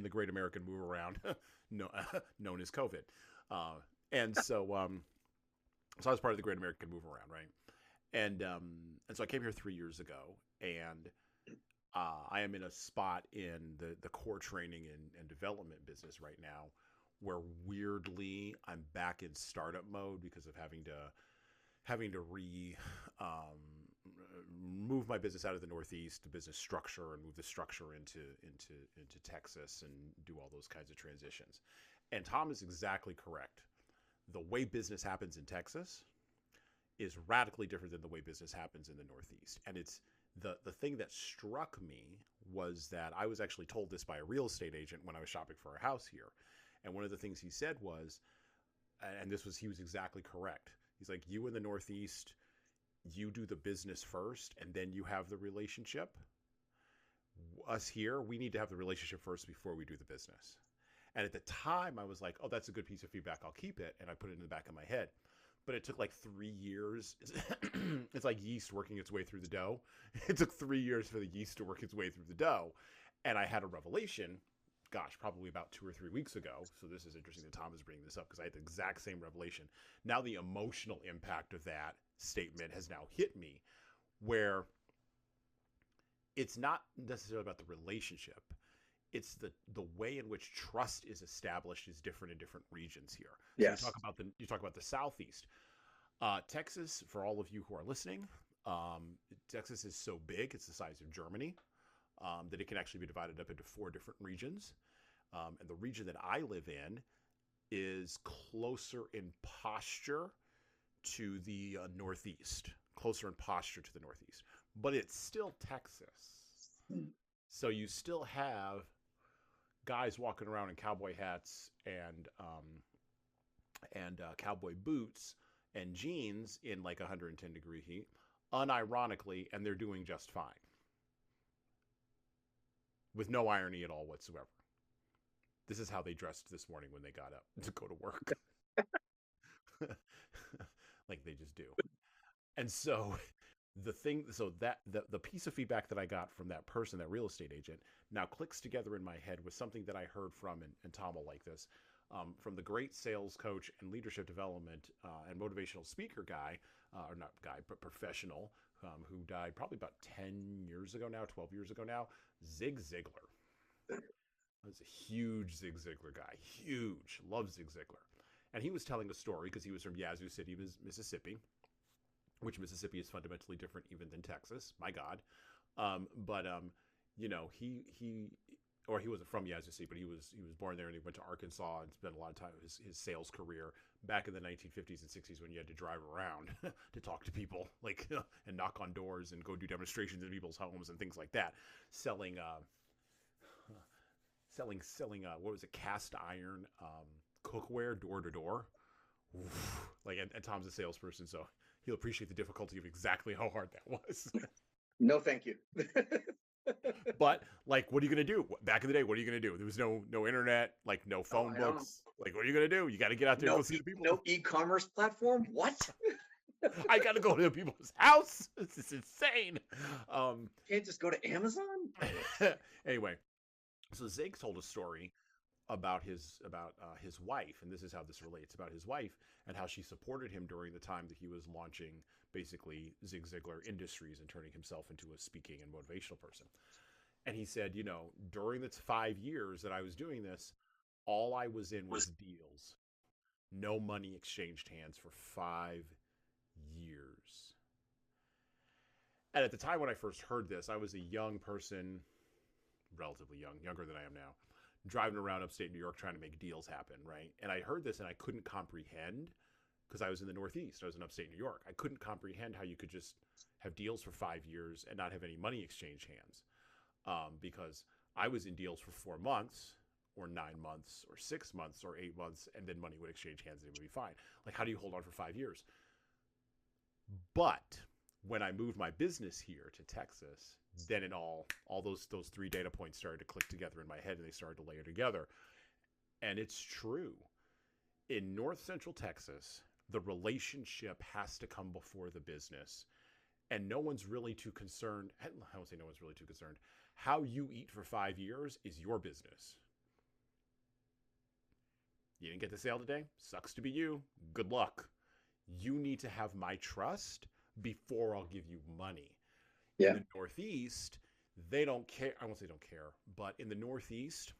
the Great American Move Around, known as COVID. And so I was part of the Great American Move Around, right? And so I came here 3 years ago, and I am in a spot in the core training and development business right now where weirdly I'm back in startup mode because of having to move my business out of the Northeast, the business structure, and move the structure into Texas and do all those kinds of transitions. And Tom is exactly correct. The way business happens in Texas is radically different than the way business happens in the Northeast. And it's the thing that struck me was that I was actually told this by a real estate agent when I was shopping for a house here. And one of the things he said was, he was exactly correct. He's like, you in the Northeast, you do the business first and then you have the relationship. Us here, we need to have the relationship first before we do the business. And at the time I was like, oh, that's a good piece of feedback. I'll keep it. And I put it in the back of my head. But it took like 3 years. It's like yeast working its way through the dough. It took 3 years for the yeast to work its way through the dough. And I had a revelation, probably about 2 or 3 weeks ago. So this is interesting that Tom is bringing this up because I had the exact same revelation. Now the emotional impact of that statement has now hit me, where it's not necessarily about the relationship. It's the way in which trust is established is different in different regions here. So yes. You talk about the Southeast. Texas, for all of you who are listening, Texas is so big, it's the size of Germany, that it can actually be divided up into 4 different regions. And the region that I live in is closer in posture to the Northeast, but it's still Texas. So you still have guys walking around in cowboy hats and cowboy boots and jeans in like 110-degree heat, unironically, and they're doing just fine. With no irony at all whatsoever. This is how they dressed this morning when they got up to go to work. Like they just do. And so the piece of feedback that I got from that person, that real estate agent, now clicks together in my head with something that I heard from, and Tom will like this, from the great sales coach and leadership development and motivational speaker guy, or not guy, but professional, who died probably about 10 years ago now, 12 years ago now, Zig Ziglar. I was a huge Zig Ziglar guy, huge, loved Zig Ziglar. And he was telling a story because he was from Yazoo City, Mississippi, which Mississippi is fundamentally different even than Texas. My God. But you know, he wasn't from Yazoo City, but he was born there, and he went to Arkansas and spent a lot of time his sales career back in the 1950s and 60s when you had to drive around to talk to people, like and knock on doors and go do demonstrations in people's homes and things like that, selling what was it, cast iron cookware door to door. Like, and Tom's a salesperson, so he'll appreciate the difficulty of exactly how hard that was. No, thank you. But like, what are you gonna do? Back in the day, what are you gonna do? There was no internet, like no phone books. Like, what are you gonna do? You got to get out there and go see the people. No e-commerce platform. What? I got to go to people's house. This is insane. Can't just go to Amazon. Anyway, so Zig told a story about his wife, and this is how this relates, about his wife and how she supported him during the time that he was launching basically Zig Ziglar Industries and turning himself into a speaking and motivational person. And he said, you know, during the 5 years that I was doing this, all I was in was deals. No money exchanged hands for 5 years. And at the time when I first heard this, I was a young person, relatively young, younger than I am now, driving around upstate New York trying to make deals happen, right? And I heard this and I couldn't comprehend, because I was in the Northeast. I was in upstate New York. I couldn't comprehend how you could just have deals for 5 years and not have any money exchange hands. Because I was in deals for 4 months or 9 months or 6 months or 8 months, and then money would exchange hands and it would be fine. Like, how do you hold on for 5 years? But when I moved my business here to Texas, then it all those 3 data points started to click together in my head, and they started to layer together. And it's true. In North Central Texas, the relationship has to come before the business. And no one's really too concerned. I won't say no one's really too concerned. How you eat for 5 years is your business. You didn't get the sale today? Sucks to be you. Good luck. You need to have my trust before I'll give you money. Yeah. In the Northeast, they don't care. I won't say don't care, but in the Northeast,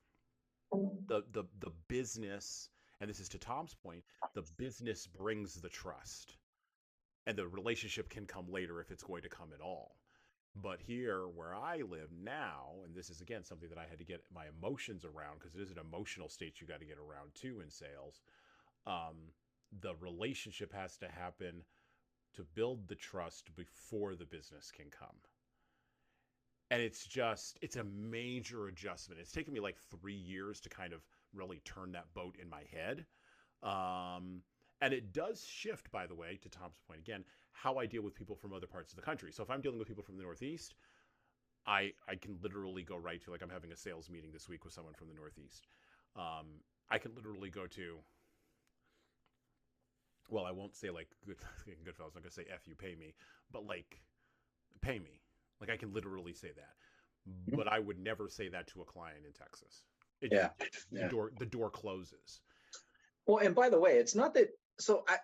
the business, and this is to Tom's point, the business brings the trust. And the relationship can come later if it's going to come at all. But here where I live now, and this is again something that I had to get my emotions around, because it is an emotional state you got to get around too in sales. The relationship has to happen to build the trust before the business can come. And it's a major adjustment. It's taken me like 3 years to kind of really turn that boat in my head. And it does shift, by the way, to Tom's point again, how I deal with people from other parts of the country. So if I'm dealing with people from the Northeast, I can literally go right to, like, I'm having a sales meeting this week with someone from the Northeast. I can literally go to, well, I won't say like Goodfellas, I'm not going to say F you, pay me, but like, pay me. Like, I can literally say that. But I would never say that to a client in Texas. The door closes. Well, and by the way, it's not that, so I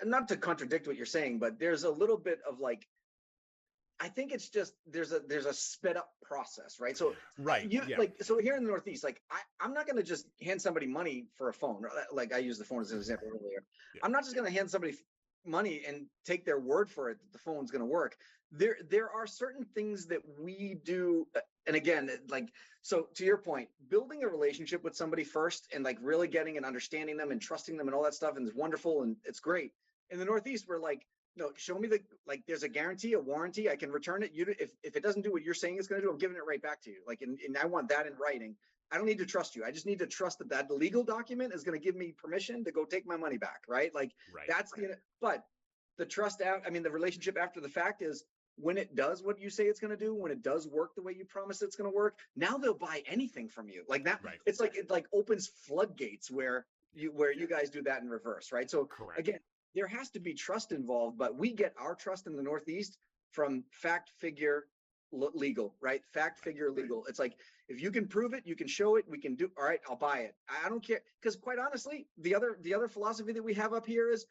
not to contradict what you're saying, but there's a little bit of like, I think it's just, there's a sped up process, right? So right, like, so here in the Northeast, like I'm not going to just hand somebody money for a phone. Like I used the phone as an example earlier. Yeah. I'm not just going to hand somebody money and take their word for it that the phone's going to work. There are certain things that we do. And again, like, so to your point, building a relationship with somebody first and like really getting and understanding them and trusting them and all that stuff, and it's wonderful and it's great. In the Northeast, we're like, no, show me there's a guarantee, a warranty, I can return it. If it doesn't do what you're saying it's going to do, I'm giving it right back to you. Like, and I want that in writing. I don't need to trust you. I just need to trust that legal document is going to give me permission to go take my money back, right? Like, that's but the trust out, I mean, the relationship after the fact is, when it does what you say it's going to do, when it does work the way you promise it's going to work, now they'll buy anything from you. Like that, it's like, it like opens floodgates where you guys do that in reverse, right? So again, there has to be trust involved, but we get our trust in the Northeast from fact, figure, legal, right? Fact, figure, legal. It's like, if you can prove it, you can show it, we can do, all right, I'll buy it. I don't care. Because quite honestly, the other philosophy that we have up here is,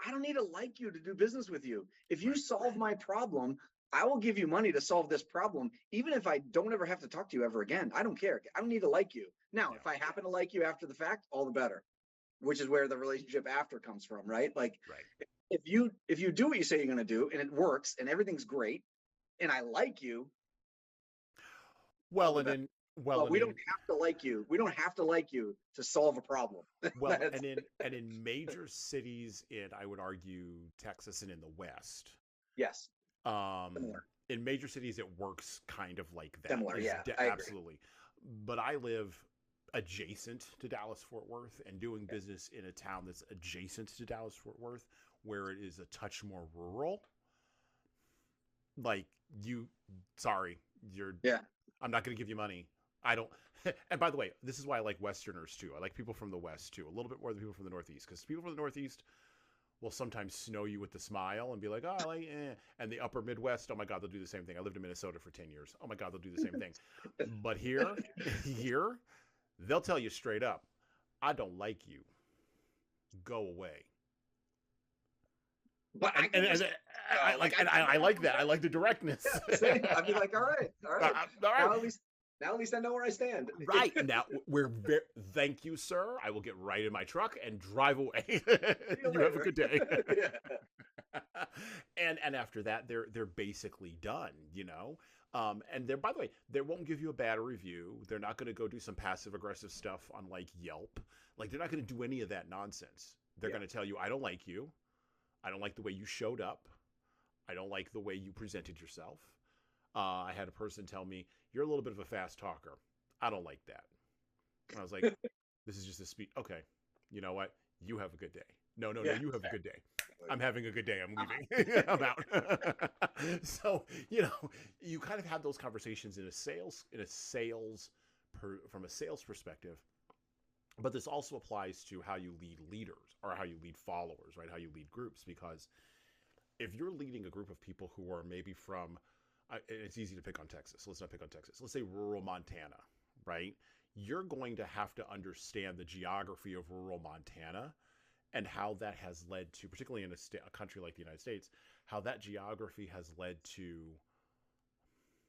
I don't need to like you to do business with you. If you solve my problem, I will give you money to solve this problem, even if I don't ever have to talk to you ever again. I don't care. I don't need to like you. Now, if I happen to like you after the fact, all the better, which is where the relationship after comes from, right? Like, if you do what you say you're going to do and it works and everything's great and I like you, well, and in well, we don't have to like you. We don't have to like you to solve a problem. Well, and in major cities in, I would argue, Texas and in the West. Yes. In major cities, it works kind of like that. Similar, yeah. Absolutely. But I live adjacent to Dallas-Fort Worth and doing business in a town that's adjacent to Dallas-Fort Worth, where it is a touch more rural. Like, I'm not going to give you money. I don't. And by the way, this is why I like Westerners too. I like people from the West too, a little bit more than people from the Northeast, because people from the Northeast will sometimes snow you with the smile and be like, oh, I like, eh. And the upper Midwest, oh my God, they'll do the same thing. I lived in Minnesota for 10 years. Oh my God, they'll do the same thing. But here, they'll tell you straight up, I don't like you. Go away. But I like that. I like the directness. Yeah, I'd be like, all right. Now at least I know where I stand. Right. Now thank you, sir. I will get right in my truck and drive away. You have a good day. And after that, they're basically done, you know? And by the way, they won't give you a bad review. They're not going to go do some passive aggressive stuff on like Yelp. Like, they're not going to do any of that nonsense. They're going to tell you, I don't like you. I don't like the way you showed up. I don't like the way you presented yourself. I had a person tell me, you're a little bit of a fast talker. I don't like that. And I was like, this is just a speech. Okay. You know what? You have a good day. No, you have a good day. I'm having a good day. I'm leaving. I'm out. So, you know, you kind of have those conversations from a sales perspective. But this also applies to how you lead leaders or how you lead followers, right? How you lead groups. Because if you're leading a group of people who are maybe from, it's easy to pick on Texas. Let's not pick on Texas. Let's say rural Montana, right? You're going to have to understand the geography of rural Montana and how that has led to, particularly in a country like the United States, how that geography has led to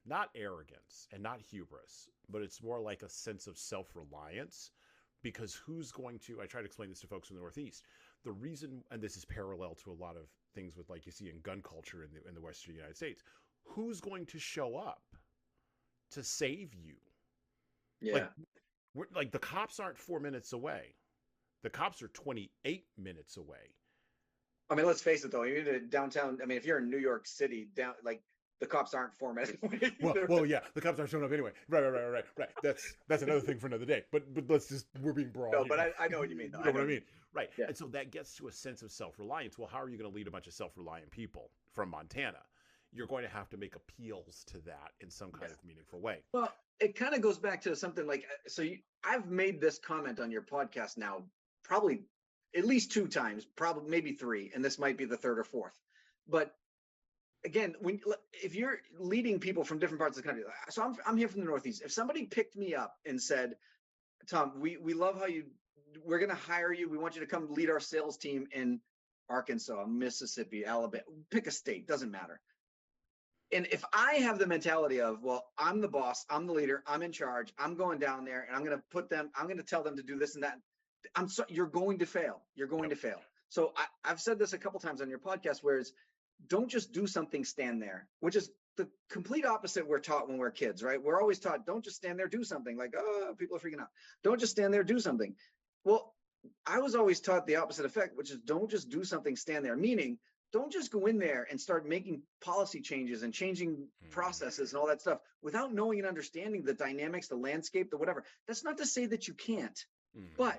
not arrogance and not hubris, but it's more like a sense of self-reliance. Because who's going to, I try to explain this to folks in the Northeast, the reason, and this is parallel to a lot of things with like you see in gun culture in the Western United States, who's going to show up to save you? Yeah. Like the cops aren't 4 minutes away. The cops are 28 minutes away. I mean, let's face it though, you're in downtown, I mean, if you're in New York City, the cops aren't 4 minutes away. Well, yeah, the cops aren't showing up anyway. Right. That's another thing for another day. But we're being broad. No, but I know what you mean. You know what I mean? Right. Yeah. And so that gets to a sense of self-reliance. Well, how are you going to lead a bunch of self-reliant people from Montana? You're going to have to make appeals to that in some kind of meaningful way. Well, it kind of goes back to something like, I've made this comment on your podcast now, probably at least 2 times, probably maybe 3, and this might be the 3rd or 4th. But again, if you're leading people from different parts of the country, so I'm here from the Northeast. If somebody picked me up and said, Tom, we love how we're going to hire you. We want you to come lead our sales team in Arkansas, Mississippi, Alabama, pick a state, doesn't matter. And if I have the mentality of, well, I'm the boss, I'm the leader, I'm in charge, I'm going down there and I'm going to tell them to do this and that. You're going to fail. You're going to fail. So I've said this a couple times on your podcast, where it's, don't just do something, stand there, which is the complete opposite we're taught when we're kids, right? We're always taught, don't just stand there, do something. Like, oh, people are freaking out. Don't just stand there, do something. Well, I was always taught the opposite effect, which is don't just do something, stand there. Meaning, don't just go in there and start making policy changes and changing processes and all that stuff without knowing and understanding the dynamics, the landscape, the whatever. That's not to say that you can't, but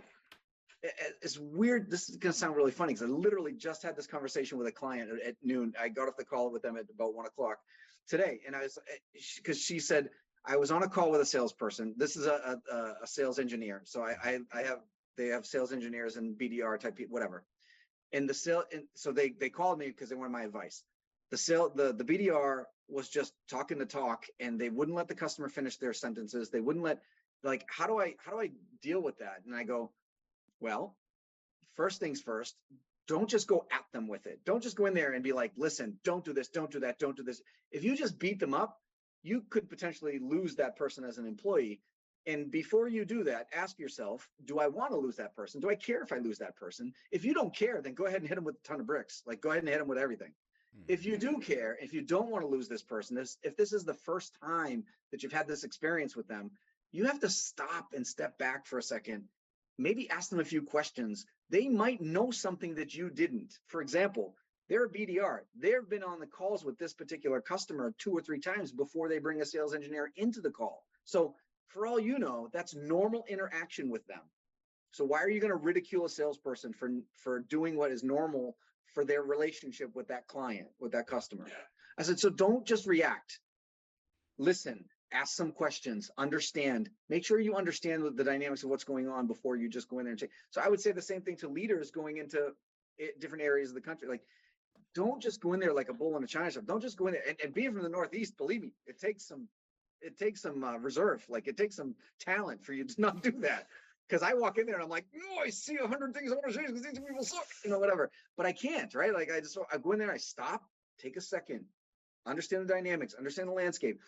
it's weird. This is going to sound really funny because I literally just had this conversation with a client at noon. I got off the call with them at about 1 o'clock today. And because she said, I was on a call with a salesperson. This is a sales engineer. So they have sales engineers and BDR type people, whatever. And so they called me because they wanted my advice. The BDR was just talking the talk and they wouldn't let the customer finish their sentences. They wouldn't let, like, how do I deal with that? And I go, well, first things first, don't just go at them with it. Don't just go in there and be like, listen, don't do this, don't do that, don't do this. If you just beat them up, you could potentially lose that person as an employee. And before you do that, ask yourself, do I want to lose that person? Do I care if I lose that person? If you don't care, then go ahead and hit them with a ton of bricks. Like, go ahead and hit them with everything. If you do care, if you don't want to lose this person, if this is the first time that you've had this experience with them, you have to stop and step back for a second. Maybe ask them a few questions. They might know something that you didn't. For example, they're a BDR. They've been on the calls with this particular customer 2 or 3 times before they bring a sales engineer into the call. So for all you know, that's normal interaction with them. So why are you going to ridicule a salesperson for doing what is normal for their relationship with that client, with that customer? I said, so don't just react. Listen, ask some questions, understand, make sure you understand the dynamics of what's going on before you just go in there and check. So I would say the same thing to leaders going into different areas of the country. Like, don't just go in there like a bull in a china shop. Don't just go in there. And being from the Northeast, believe me, it takes some reserve. Like, it takes some talent for you to not do that. Because I walk in there and I'm like, oh, I see 100 things I want to change because these people suck, whatever. But I can't, right? Like, I go in there, I stop, take a second, understand the dynamics, understand the landscape,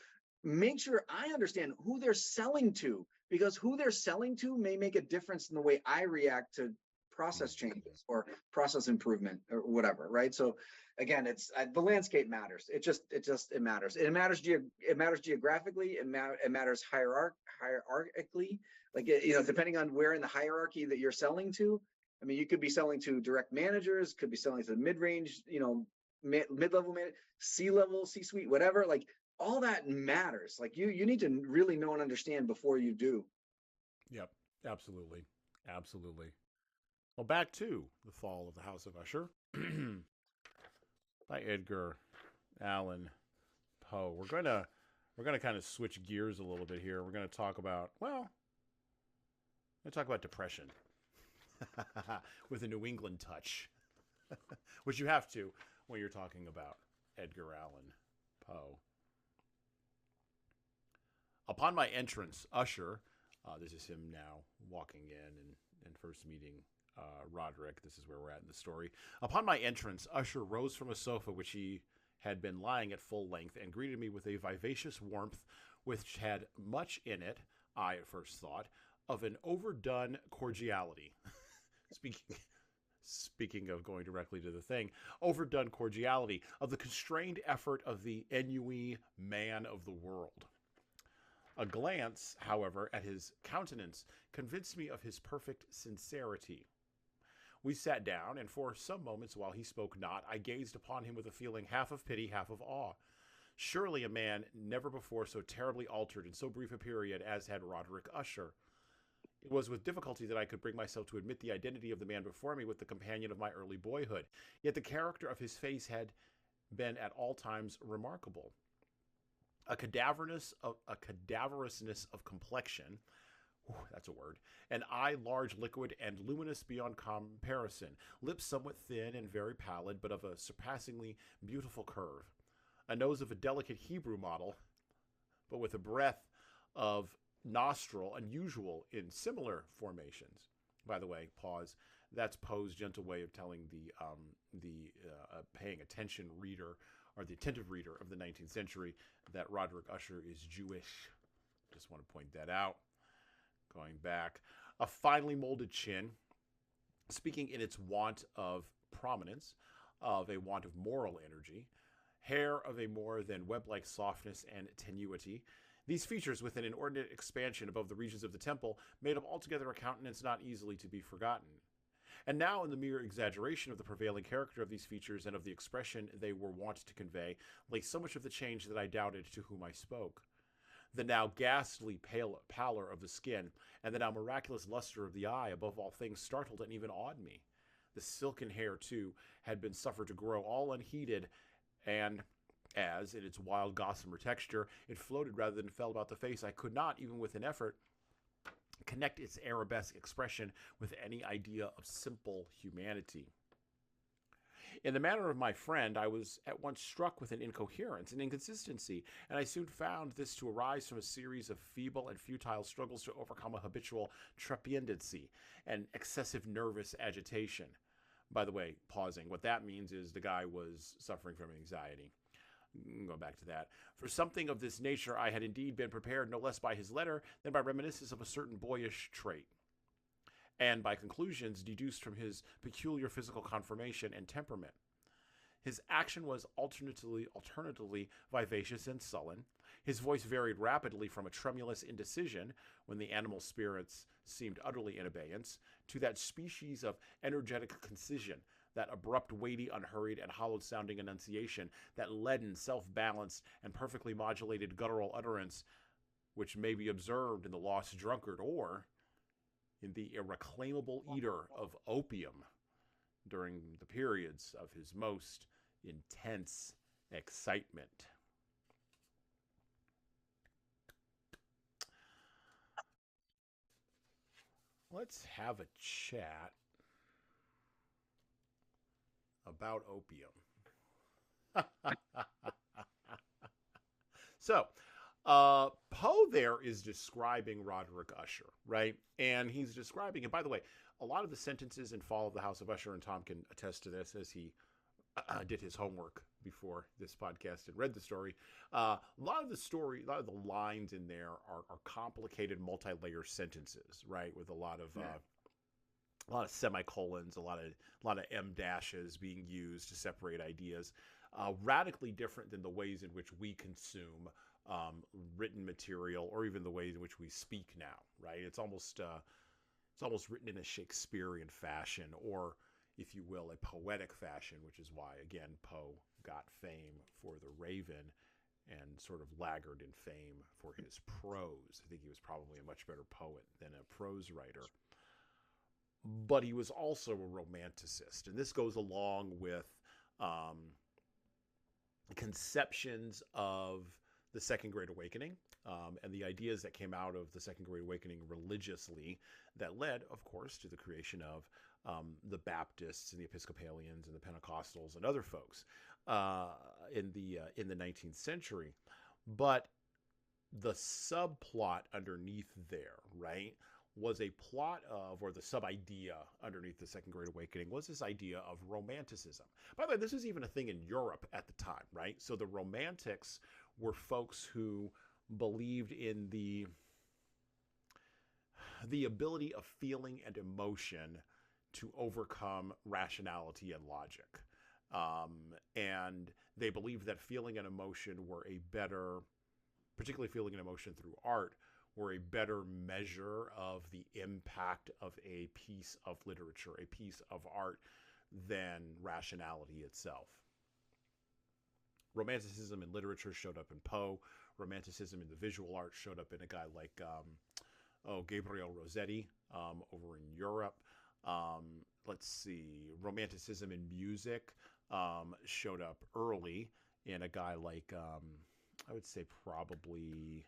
make sure I understand who they're selling to, because who they're selling to may make a difference in the way I react to process changes or process improvement or whatever, right? So again, it's the landscape matters. It matters. It matters geographically. It matters hierarchically. Like, depending on where in the hierarchy that you're selling to. I mean, you could be selling to direct managers, could be selling to the mid-range, mid-level, C-level, C-suite, whatever. Like, all that matters. Like, you need to really know and understand before you do. Yep, absolutely. Well, back to The Fall of the House of Usher by Edgar Allan Poe. We're gonna kind of switch gears a little bit here. We're gonna talk about depression with a New England touch, which you have to when you're talking about Edgar Allan Poe. Upon my entrance, Usher, this is him now walking in and first meeting Roderick. This is where we're at in the story. Upon my entrance, Usher rose from a sofa which he had been lying at full length and greeted me with a vivacious warmth which had much in it, I at first thought, of an overdone cordiality. Speaking of going directly to the thing, overdone cordiality, of the constrained effort of the ennui man of the world. A glance, however, at his countenance convinced me of his perfect sincerity. We sat down, and for some moments while he spoke not, I gazed upon him with a feeling half of pity, half of awe. Surely a man never before so terribly altered in so brief a period as had Roderick Usher. It was with difficulty that I could bring myself to admit the identity of the man before me with the companion of my early boyhood. Yet the character of his face had been at all times remarkable. A cadaverousness of complexion, that's a word, an eye large, liquid, and luminous beyond comparison, lips somewhat thin and very pallid, but of a surpassingly beautiful curve, a nose of a delicate Hebrew model, but with a breadth of nostril unusual in similar formations. By the way, pause. That's Poe's gentle way of telling the paying attention reader, or the attentive reader of the 19th century, that Roderick Usher is Jewish. Just want to point that out. Going back. A finely molded chin, speaking in its want of prominence, of a want of moral energy, hair of a more than web-like softness and tenuity. These features, with an inordinate expansion above the regions of the temple, made up altogether a countenance not easily to be forgotten. And now, in the mere exaggeration of the prevailing character of these features and of the expression they were wont to convey, lay so much of the change that I doubted to whom I spoke. The now ghastly pallor of the skin, and the now miraculous luster of the eye, above all things, startled and even awed me. The silken hair, too, had been suffered to grow all unheeded, and as, in its wild gossamer texture, it floated rather than fell about the face, I could not, even with an effort, connect its arabesque expression with any idea of simple humanity. In the manner of my friend, I was at once struck with an incoherence and inconsistency, and I soon found this to arise from a series of feeble and futile struggles to overcome a habitual trepidancy and excessive nervous agitation. By the way, pausing, what that means is the guy was suffering from anxiety. Going back to that. For something of this nature, I had indeed been prepared no less by his letter than by reminiscences of a certain boyish trait, and by conclusions deduced from his peculiar physical conformation and temperament. His action was alternately vivacious and sullen. His voice varied rapidly from a tremulous indecision, when the animal spirits seemed utterly in abeyance, to that species of energetic concision, that abrupt, weighty, unhurried, and hollow-sounding enunciation, that leaden, self-balanced, and perfectly modulated guttural utterance, which may be observed in the lost drunkard or in the irreclaimable eater of opium during the periods of his most intense excitement. Let's have a chat about opium. So, Poe there is describing Roderick Usher, right? And he's describing, and by the way, a lot of the sentences in Fall of the House of Usher, and Tom can attest to this as he did his homework before this podcast and read the story. A lot of the lines in there are complicated, multi-layer sentences, right? With a lot of semicolons, a lot of M dashes being used to separate ideas. Radically different than the ways in which we consume written material, or even the ways in which we speak now, right? It's almost written in a Shakespearean fashion, or, if you will, a poetic fashion, which is why, again, Poe got fame for The Raven and sort of laggard in fame for his prose. I think he was probably a much better poet than a prose writer. But he was also a romanticist, and this goes along with conceptions of the Second Great Awakening and the ideas that came out of the Second Great Awakening religiously that led, of course, to the creation of the Baptists and the Episcopalians and the Pentecostals and other folks in the 19th century. But the subplot underneath there, right, was a plot of, or the sub-idea underneath the Second Great Awakening was this idea of romanticism. By the way, this was even a thing in Europe at the time, right? So the Romantics were folks who believed in the ability of feeling and emotion to overcome rationality and logic. And they believed that feeling and emotion were a better, particularly feeling and emotion through art, were a better measure of the impact of a piece of literature, a piece of art, than rationality itself. Romanticism in literature showed up in Poe. Romanticism in the visual art showed up in a guy like Gabriel Rossetti over in Europe. Let's see, Romanticism in music showed up early in a guy like, I would say probably...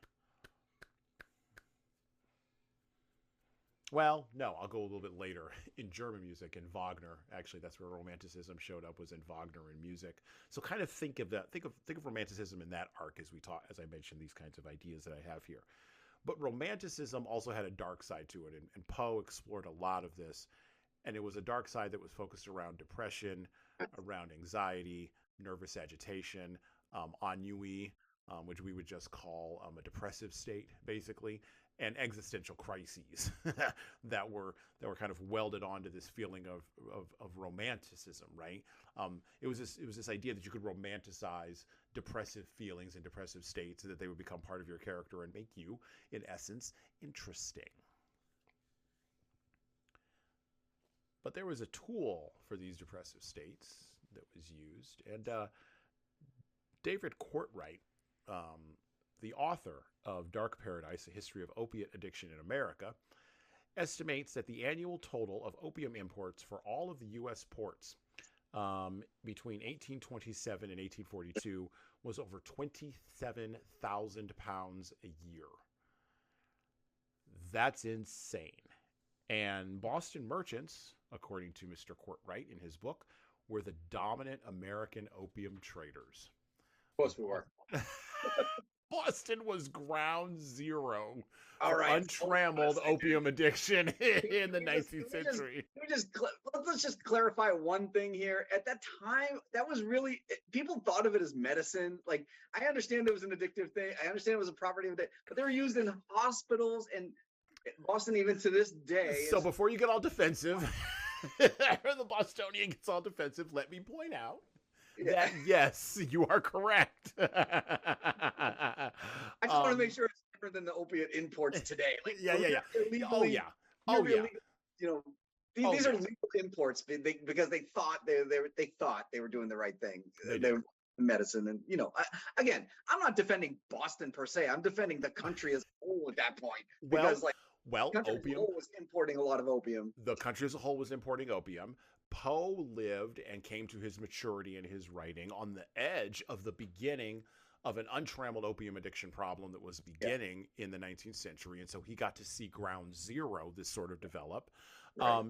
Well, no, I'll go a little bit later in German music, in Wagner. Actually, that's where Romanticism showed up, was in Wagner and music. So kind of think of that. Think of Romanticism in that arc as I mentioned these kinds of ideas that I have here. But Romanticism also had a dark side to it, and Poe explored a lot of this. And it was a dark side that was focused around depression, around anxiety, nervous agitation, ennui, which we would just call a depressive state, basically, and existential crises that were kind of welded onto this feeling of romanticism, right? It was this idea that you could romanticize depressive feelings and depressive states, so that they would become part of your character and make you, in essence, interesting. But there was a tool for these depressive states that was used, and David Courtwright, the author of Dark Paradise, A History of Opiate Addiction in America, estimates that the annual total of opium imports for all of the U.S. ports between 1827 and 1842 was over 27,000 pounds a year. That's insane. And Boston merchants, according to Mr. Courtwright in his book, were the dominant American opium traders. Of course we were. Boston was ground zero All for right. untrammeled opium addiction in the 19th century. Let's just clarify one thing here. At that time, that was really, people thought of it as medicine. Like, I understand it was an addictive thing. I understand it was a property of it, but they were used in hospitals, and Boston, even to this day. So before you get all defensive, the Bostonian gets all defensive, let me point out that yes, you are correct. I just want to make sure it's different than the opiate imports today. Like, yeah. Illegally, you know, these are legal imports because they thought they were doing the right thing. They were medicine, and again, I'm not defending Boston per se. I'm defending the country as a whole at that point, because the country as a whole was importing a lot of opium. The country as a whole was importing opium. Poe lived and came to his maturity in his writing on the edge of the beginning of an untrammeled opium addiction problem that was beginning in the 19th century. And so he got to see ground zero, this sort of develop. Right.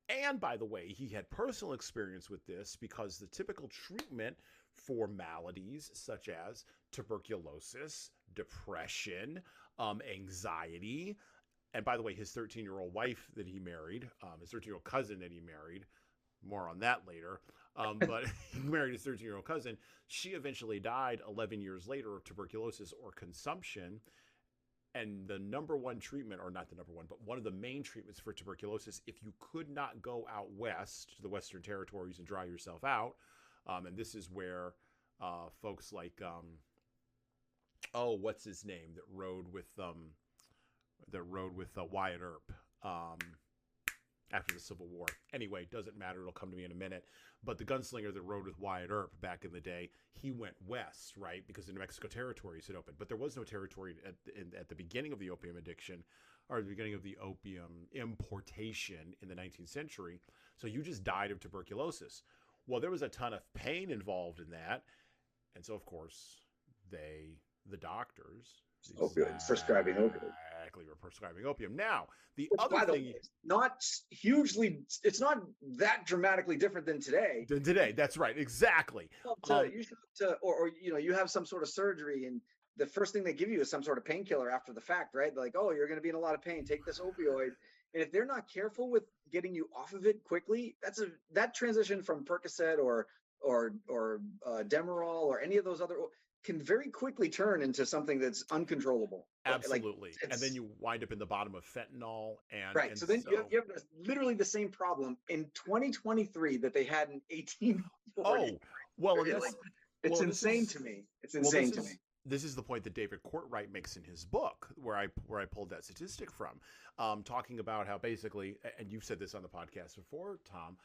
And by the way, he had personal experience with this, because the typical treatment for maladies such as tuberculosis, depression, anxiety, and by the way, his 13-year-old wife that he married, his 13-year-old cousin that he married, more on that later, but he married his 13-year-old cousin. She eventually died 11 years later of tuberculosis or consumption. And the number one treatment, or not the number one, but one of the main treatments for tuberculosis, if you could not go out west to the Western Territories and dry yourself out, and this is where folks like, what's his name that rode with Wyatt Earp after the Civil War. Anyway, doesn't matter. It'll come to me in a minute. But the gunslinger that rode with Wyatt Earp back in the day, he went west, right? Because the New Mexico territories had opened. But there was no territory at the beginning of the opium addiction, or the beginning of the opium importation in the 19th century. So you just died of tuberculosis. Well, there was a ton of pain involved in that. And so, of course, the doctors... prescribing opium. Exactly, we're prescribing opium. Now, the Which, other thing... it's not that dramatically different than today. That's right, exactly. You have some sort of surgery, and the first thing they give you is some sort of painkiller after the fact, right? They're like, oh, you're going to be in a lot of pain, take this opioid. And if they're not careful with getting you off of it quickly, that transition from Percocet or Demerol or any of those other can very quickly turn into something that's uncontrollable. Absolutely. And then you wind up in the bottom of fentanyl. So then you have literally the same problem in 2023 that they had in 1840. It's insane to me. It's insane to me. This is the point that David Courtwright makes in his book, where I pulled that statistic from, talking about how basically, and you've said this on the podcast before, Tom,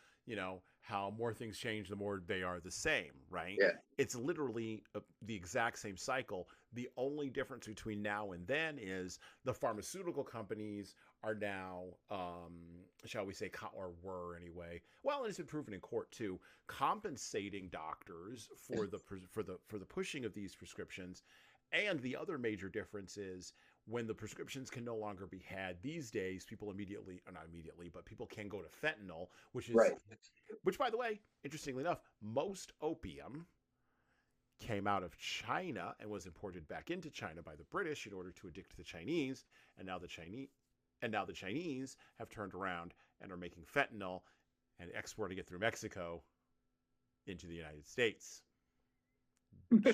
how more things change, the more they are the same, right? Yeah. It's literally the exact same cycle. The only difference between now and then is the pharmaceutical companies are now, shall we say, or were anyway. Well, and it's been proven in court too, compensating doctors for the pushing of these prescriptions. And the other major difference is when the prescriptions can no longer be had these days, people people can go to fentanyl, which, by the way, interestingly enough, most opium came out of China and was imported back into China by the British in order to addict the Chinese. And now the Chinese have turned around and are making fentanyl and exporting it through Mexico into the United States.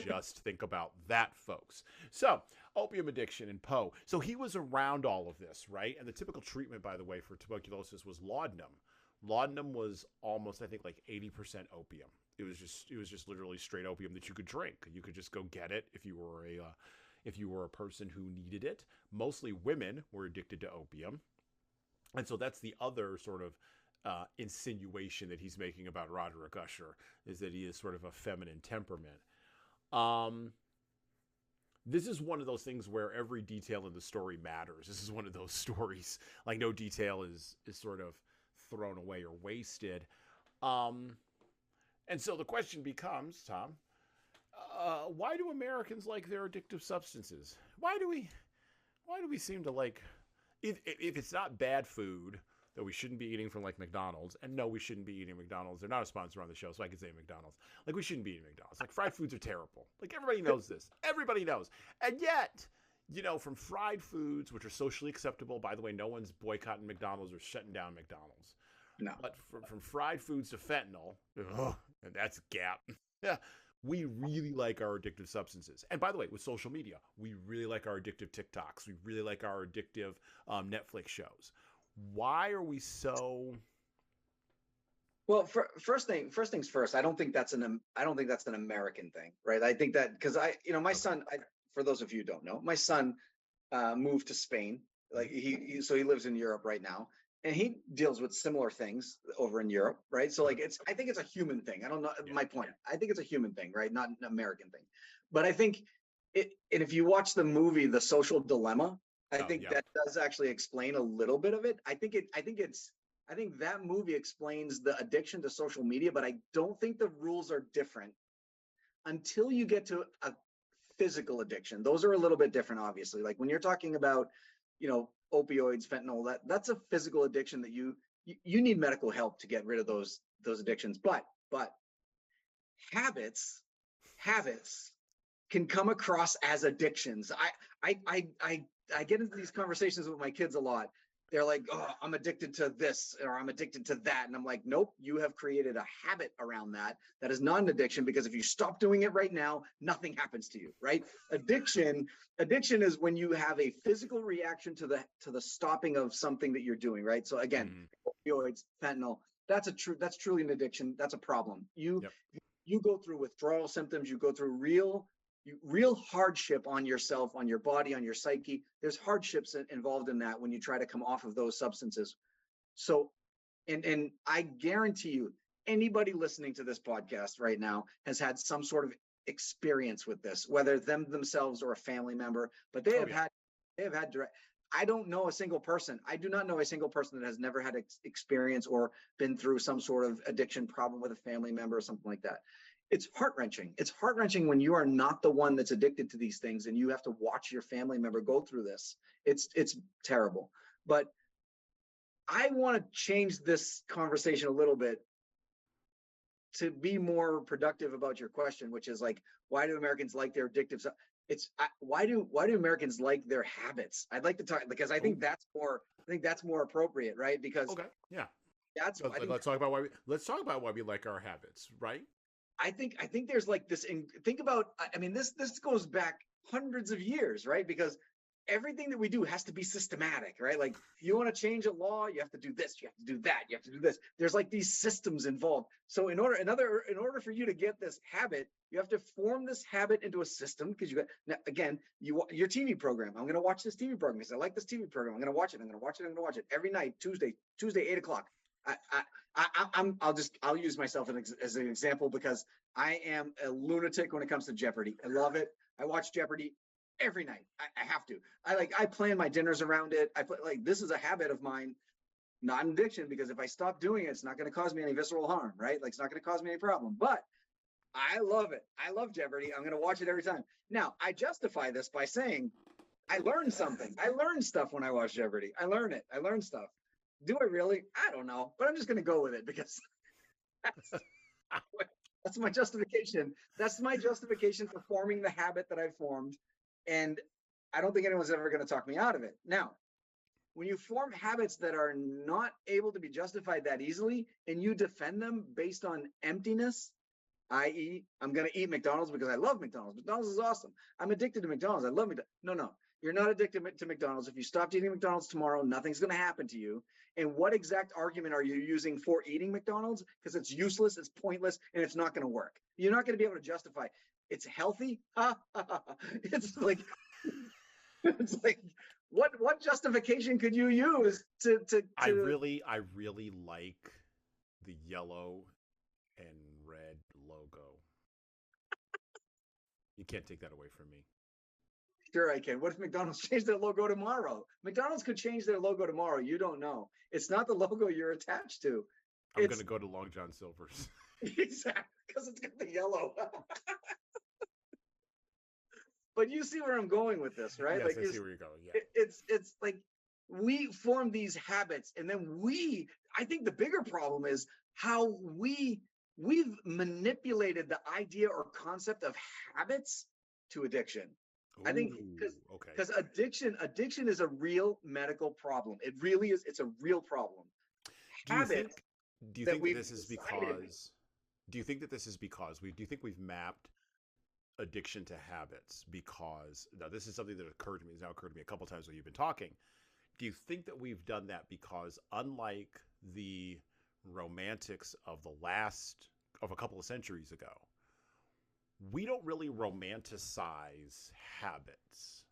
Just think about that, folks. So, opium addiction in Poe. So he was around all of this, right? And the typical treatment, by the way, for tuberculosis was laudanum. Laudanum was almost, I think, like 80% opium. It was just literally straight opium that you could drink. You could just go get it if you were a person who needed it. Mostly women were addicted to opium. And so that's the other sort of insinuation that he's making about Roderick Usher, is that he is sort of a feminine temperament. This is one of those things where every detail in the story matters. This is one of those stories, like no detail is sort of thrown away or wasted. And so the question becomes, Tom, why do Americans like their addictive substances? Why do we seem to like, if it's not bad food, that we shouldn't be eating from like McDonald's. And no, we shouldn't be eating McDonald's. They're not a sponsor on the show, so I can say McDonald's. Like, we shouldn't be eating McDonald's. Like, fried foods are terrible. Like, everybody knows this. Everybody knows. And yet, you know, from fried foods, which are socially acceptable, by the way, no one's boycotting McDonald's or shutting down McDonald's. No. But from fried foods to fentanyl, and that's a gap. Yeah. We really like our addictive substances. And by the way, with social media, we really like our addictive TikToks. We really like our addictive Netflix shows. Why are we so... Well, first things first. I don't think that's an American thing, right? I think that because my son, for those of you who don't know, my son moved to Spain. Like he lives in Europe right now, and he deals with similar things over in Europe, right? So like I think it's a human thing. I don't know my point. I think it's a human thing, right? Not an American thing. But I think and if you watch the movie The Social Dilemma, I think that does actually explain a little bit of it. I think that movie explains the addiction to social media, but I don't think the rules are different until you get to a physical addiction. Those are a little bit different, obviously. Like when you're talking about, opioids, fentanyl, that's a physical addiction that you need medical help to get rid of those addictions. But habits can come across as addictions. I get into these conversations with my kids a lot. They're like, oh, I'm addicted to this or I'm addicted to that. And I'm like, nope, you have created a habit around that is not an addiction, because if you stop doing it right now, nothing happens to you, right? Addiction is when you have a physical reaction to the stopping of something that you're doing, right? So again, opioids, fentanyl, that's truly an addiction. That's a problem. You go through withdrawal symptoms, you go through real hardship on yourself, on your body, on your psyche. There's hardships involved in that when you try to come off of those substances. So, and I guarantee you, anybody listening to this podcast right now has had some sort of experience with this, whether themselves or a family member, but they have had direct. I don't know a single person. I do not know a single person that has never had experience or been through some sort of addiction problem with a family member or something like that. It's heart-wrenching. It's heart-wrenching when you are not the one that's addicted to these things and you have to watch your family member go through this. It's terrible. But I want to change this conversation a little bit to be more productive about your question, which is like, why do Americans like their addictive stuff? Why do Americans like their habits? I'd like to talk, because I think that's more appropriate, right? Because let's talk about why we like our habits, right? I think there's like this. Think about. I mean, this goes back hundreds of years, right? Because everything that we do has to be systematic, right? Like, if you want to change a law, you have to do this, you have to do that, you have to do this. There's like these systems involved. So in order for you to get this habit, you have to form this habit into a system. Because your TV program. I'm going to watch this TV program because I like this TV program. I'm going to watch it. I'm going to watch it every night. Tuesday, 8:00. I'll use myself as an example because I am a lunatic when it comes to Jeopardy. I love it. I watch Jeopardy every night. I have to. I plan my dinners around it. This is a habit of mine, not an addiction, because if I stop doing it, it's not going to cause me any visceral harm, right? Like, it's not going to cause me any problem. But I love it. I love Jeopardy. I'm going to watch it every time. Now, I justify this by saying I learned something. I learned stuff when I watch Jeopardy. I learn it. I learn stuff. Do I really? I don't know, but I'm just going to go with it because that's my justification. That's my justification for forming the habit that I've formed. And I don't think anyone's ever going to talk me out of it. Now, when you form habits that are not able to be justified that easily and you defend them based on emptiness, i.e., I'm going to eat McDonald's because I love McDonald's. McDonald's is awesome. I'm addicted to McDonald's. I love McDonald's. No. You're not addicted to McDonald's. If you stopped eating McDonald's tomorrow, nothing's going to happen to you. And what exact argument are you using for eating McDonald's? Because it's useless, it's pointless, and it's not going to work. You're not going to be able to justify it's healthy. It's like what justification could you use to I really like the yellow and red logo. You can't take that away from me. Sure I can. What if McDonald's changed their logo tomorrow? McDonald's could change their logo tomorrow. You don't know. It's not the logo you're attached to. I'm going to go to Long John Silver's. Exactly, because it's got the yellow. But you see where I'm going with this, right? Yes, I see where you're going. Yeah. It's like we form these habits, and then I think the bigger problem is how we've manipulated the idea or concept of habits to addiction. I think because addiction is a real medical problem. It really is. It's a real problem. Do you think that this is because? Do you think that this is because do you think we've mapped addiction to habits? Because now this is something that occurred to me. It's now occurred to me a couple times while you've been talking. Do you think that we've done that because, unlike the romantics of a couple of centuries ago, we don't really romanticize habits,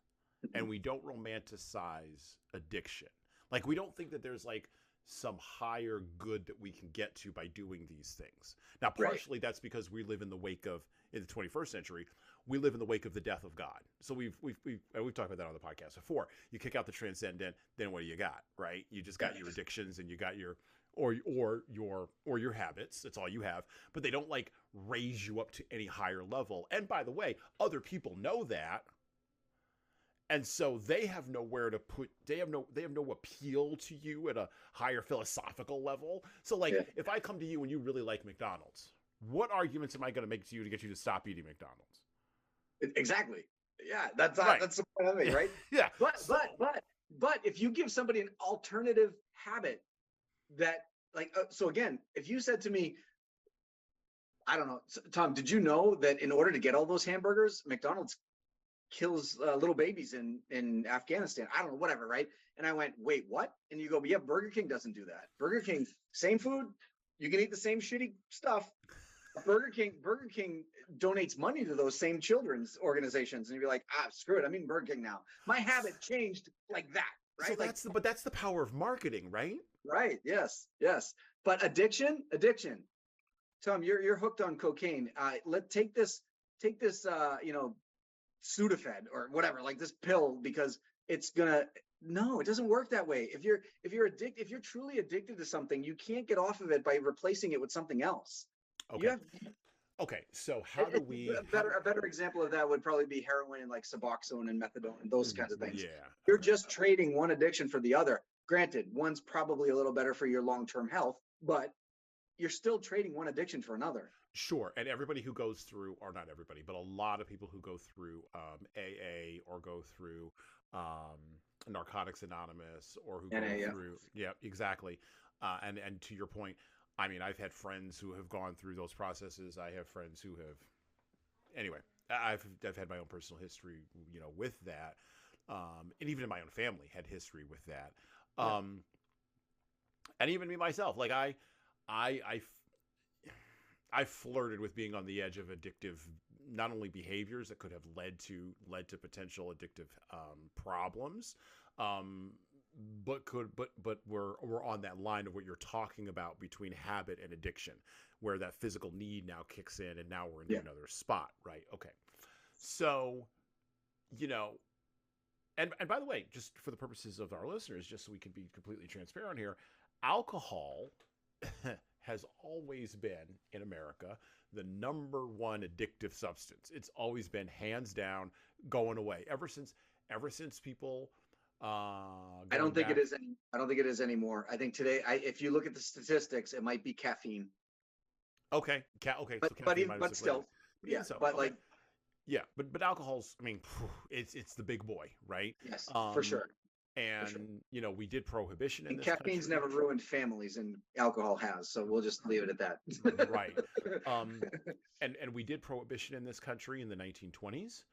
and we don't romanticize addiction. Like, we don't think that there's like some higher good that we can get to by doing these things. Now, partially that's because we live in the 21st century, we live in the wake of the death of God. So we've talked about that on the podcast before. You kick out the transcendent, then what do you got, right? You just got your addictions, and you got your your habits. That's all you have. But they don't like raise you up to any higher level. And by the way, other people know that. And so they have nowhere to put, they have no appeal to you at a higher philosophical level. So like, if I come to you and you really like McDonald's, what arguments am I going to make to you to get you to stop eating McDonald's? Exactly. Yeah, that's the point I mean, right? Yeah. But if you give somebody an alternative habit that, like, so again, if you said to me, I don't know, Tom, did you know that in order to get all those hamburgers, McDonald's kills little babies in Afghanistan? I don't know, whatever, right? And I went, wait, what? And you go, yeah, Burger King doesn't do that. Burger King, same food, you can eat the same shitty stuff. Burger King donates money to those same children's organizations, and you'd be like, screw it, I'm eating Burger King now. My habit changed like that, right? So that's the power of marketing, right? Right. Yes. But addiction. Tom, you're hooked on cocaine. Take this, Sudafed or whatever, like this pill, because it's gonna. No, it doesn't work that way. If you're truly addicted to something, you can't get off of it by replacing it with something else. Okay. So how do we? A better example of that would probably be heroin and like Suboxone and methadone and those kinds of things. Yeah. You're just trading one addiction for the other. Granted, one's probably a little better for your long-term health, but you're still trading one addiction for another. Sure. And everybody who goes through, or not everybody, but a lot of people who go through AA or go through Narcotics Anonymous or who go through, yeah, exactly. And to your point, I mean, I've had friends who have gone through those processes. I have friends who have, anyway, I've had my own personal history, with that. And even in my own family had history with that. And even me myself, like I flirted with being on the edge of addictive, not only behaviors that could have led to potential addictive problems, but we're on that line of what you're talking about between habit and addiction, where that physical need now kicks in, and now we're into another spot, right? Okay, so and by the way, just for the purposes of our listeners, just so we can be completely transparent here, alcohol has always been, in America, the number one addictive substance. It's always been, hands down, going away ever since people. I don't think it is anymore. I think today, if you look at the statistics, it might be caffeine. Okay. But still, yeah. So, but like. Yeah, but alcohol's, I mean, it's the big boy, right? Yes, for sure. And, we did prohibition in this caffeine's country. never ruined families, and alcohol has, so we'll just leave it at that. Right. And we did prohibition in this country in the 1920s.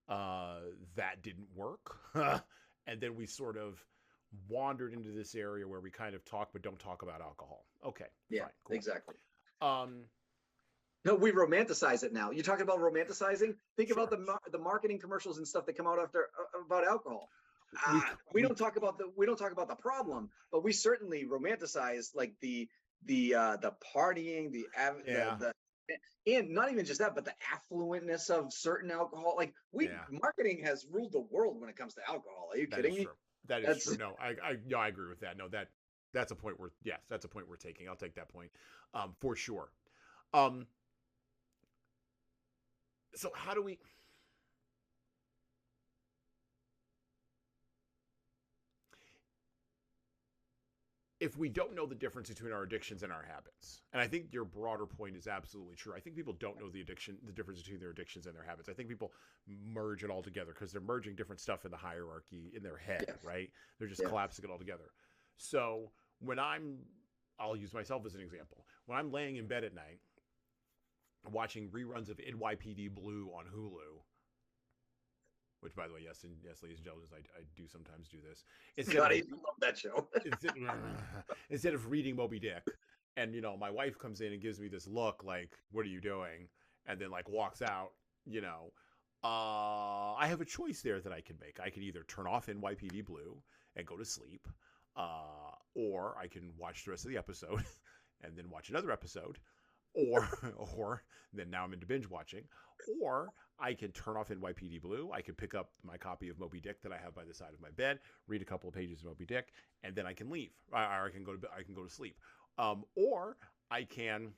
That didn't work. And then we sort of wandered into this area where we kind of talk but don't talk about alcohol. Okay. Yeah, fine, cool. Exactly. No, we romanticize it now. You're talking about romanticizing? Think about the marketing commercials and stuff that come out after about alcohol. We don't talk about the problem, but we certainly romanticize like the partying, and not even just that, but the affluentness of certain alcohol. Like marketing has ruled the world when it comes to alcohol. Are you kidding me? That is true. No, I agree with that. No, that's a point that's a point we're taking. I'll take that point, for sure. So how do we? if we don't know the difference between our addictions and our habits, and I think your broader point is absolutely true. I think people don't know the difference between their addictions and their habits. I think people merge it all together because they're merging different stuff in the hierarchy in their head, right? They're just collapsing it all together. So when I'll use myself as an example. When I'm laying in bed at night, watching reruns of NYPD Blue on Hulu, which, by the way, yes, ladies and gentlemen, I do sometimes do this. God, I love that show. Instead of reading Moby Dick, and my wife comes in and gives me this look like, "What are you doing?" and then like walks out. I have a choice there that I can make. I can either turn off NYPD Blue and go to sleep, or I can watch the rest of the episode and then watch another episode, or then now I'm into binge watching, or I can turn off NYPD Blue. I can pick up my copy of Moby Dick that I have by the side of my bed, read a couple of pages of Moby Dick, and then I can leave. Or I can go to sleep. Or I can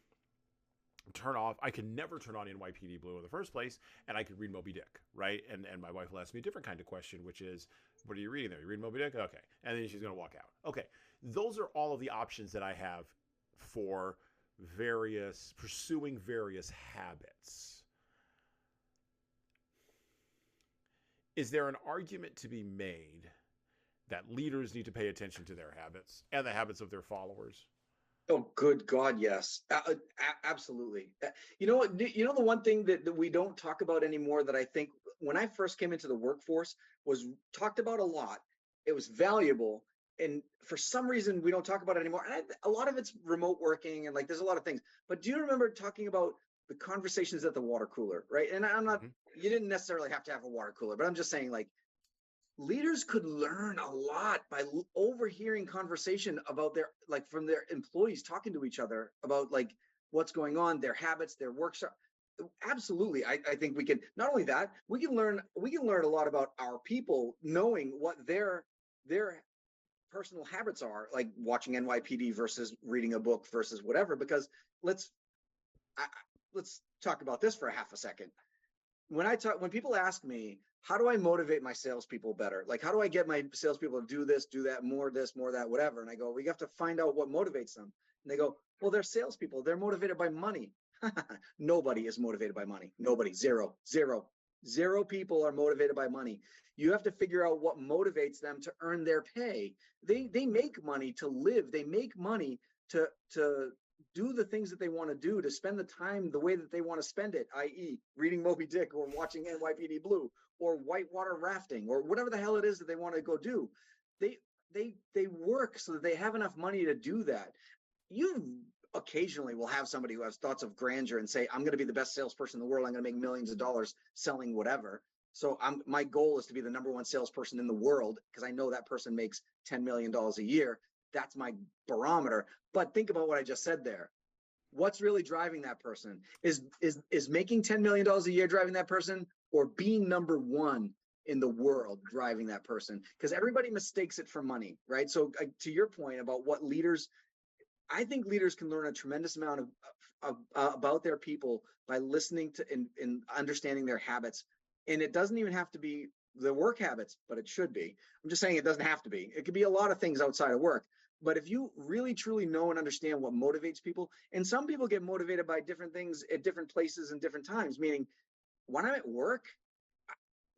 turn off. I can never turn on NYPD Blue in the first place, and I could read Moby Dick, right? And my wife will ask me a different kind of question, which is, "What are you reading there? You reading Moby Dick?" Okay, and then she's going to walk out. Okay, those are all of the options that I have for pursuing various habits. Is there an argument to be made that leaders need to pay attention to their habits and the habits of their followers? Oh, good God, yes. Absolutely. You know what? The one thing that we don't talk about anymore that I think when I first came into the workforce was talked about a lot. It was valuable. And for some reason, we don't talk about it anymore. And a lot of it's remote working and like there's a lot of things. But do you remember talking about the conversations at the water cooler, right? And I'm not, you didn't necessarily have to have a water cooler, but I'm just saying like leaders could learn a lot by overhearing conversation about from their employees talking to each other about like what's going on, their habits, their work. Absolutely. I think we can, not only that, we can learn a lot about our people knowing what their personal habits are, like watching NYPD versus reading a book versus whatever, because let's talk about this for a half a second. When people ask me, how do I motivate my salespeople better? Like, how do I get my salespeople to do this, do that, more this, more that, whatever? And I go, we have to find out what motivates them. And they go, well, they're salespeople. They're motivated by money. Nobody is motivated by money. Nobody. Zero people are motivated by money. You have to figure out what motivates them to earn their pay. They make money to live. They make money to do the things that they want to do, to spend the time the way that they want to spend it, i.e. reading Moby Dick or watching NYPD Blue or whitewater rafting or whatever the hell it is that they want to go do. They work so that they have enough money to do that. You occasionally will have somebody who has thoughts of grandeur and say, I'm going to be the best salesperson in the world. I'm going to make millions of dollars selling whatever. So my goal is to be the number one salesperson in the world because I know that person makes $10 million a year. That's my barometer. But think about what I just said there. What's really driving that person? Is making $10 million a year driving that person, or being number one in the world driving that person? Because everybody mistakes it for money, right? So to your point about what leaders, I think leaders can learn a tremendous amount about their people by listening to and understanding their habits. And it doesn't even have to be the work habits, but it should be. I'm just saying it doesn't have to be. It could be a lot of things outside of work. But if you really, truly know and understand what motivates people, and some people get motivated by different things at different places and different times, meaning when I'm at work,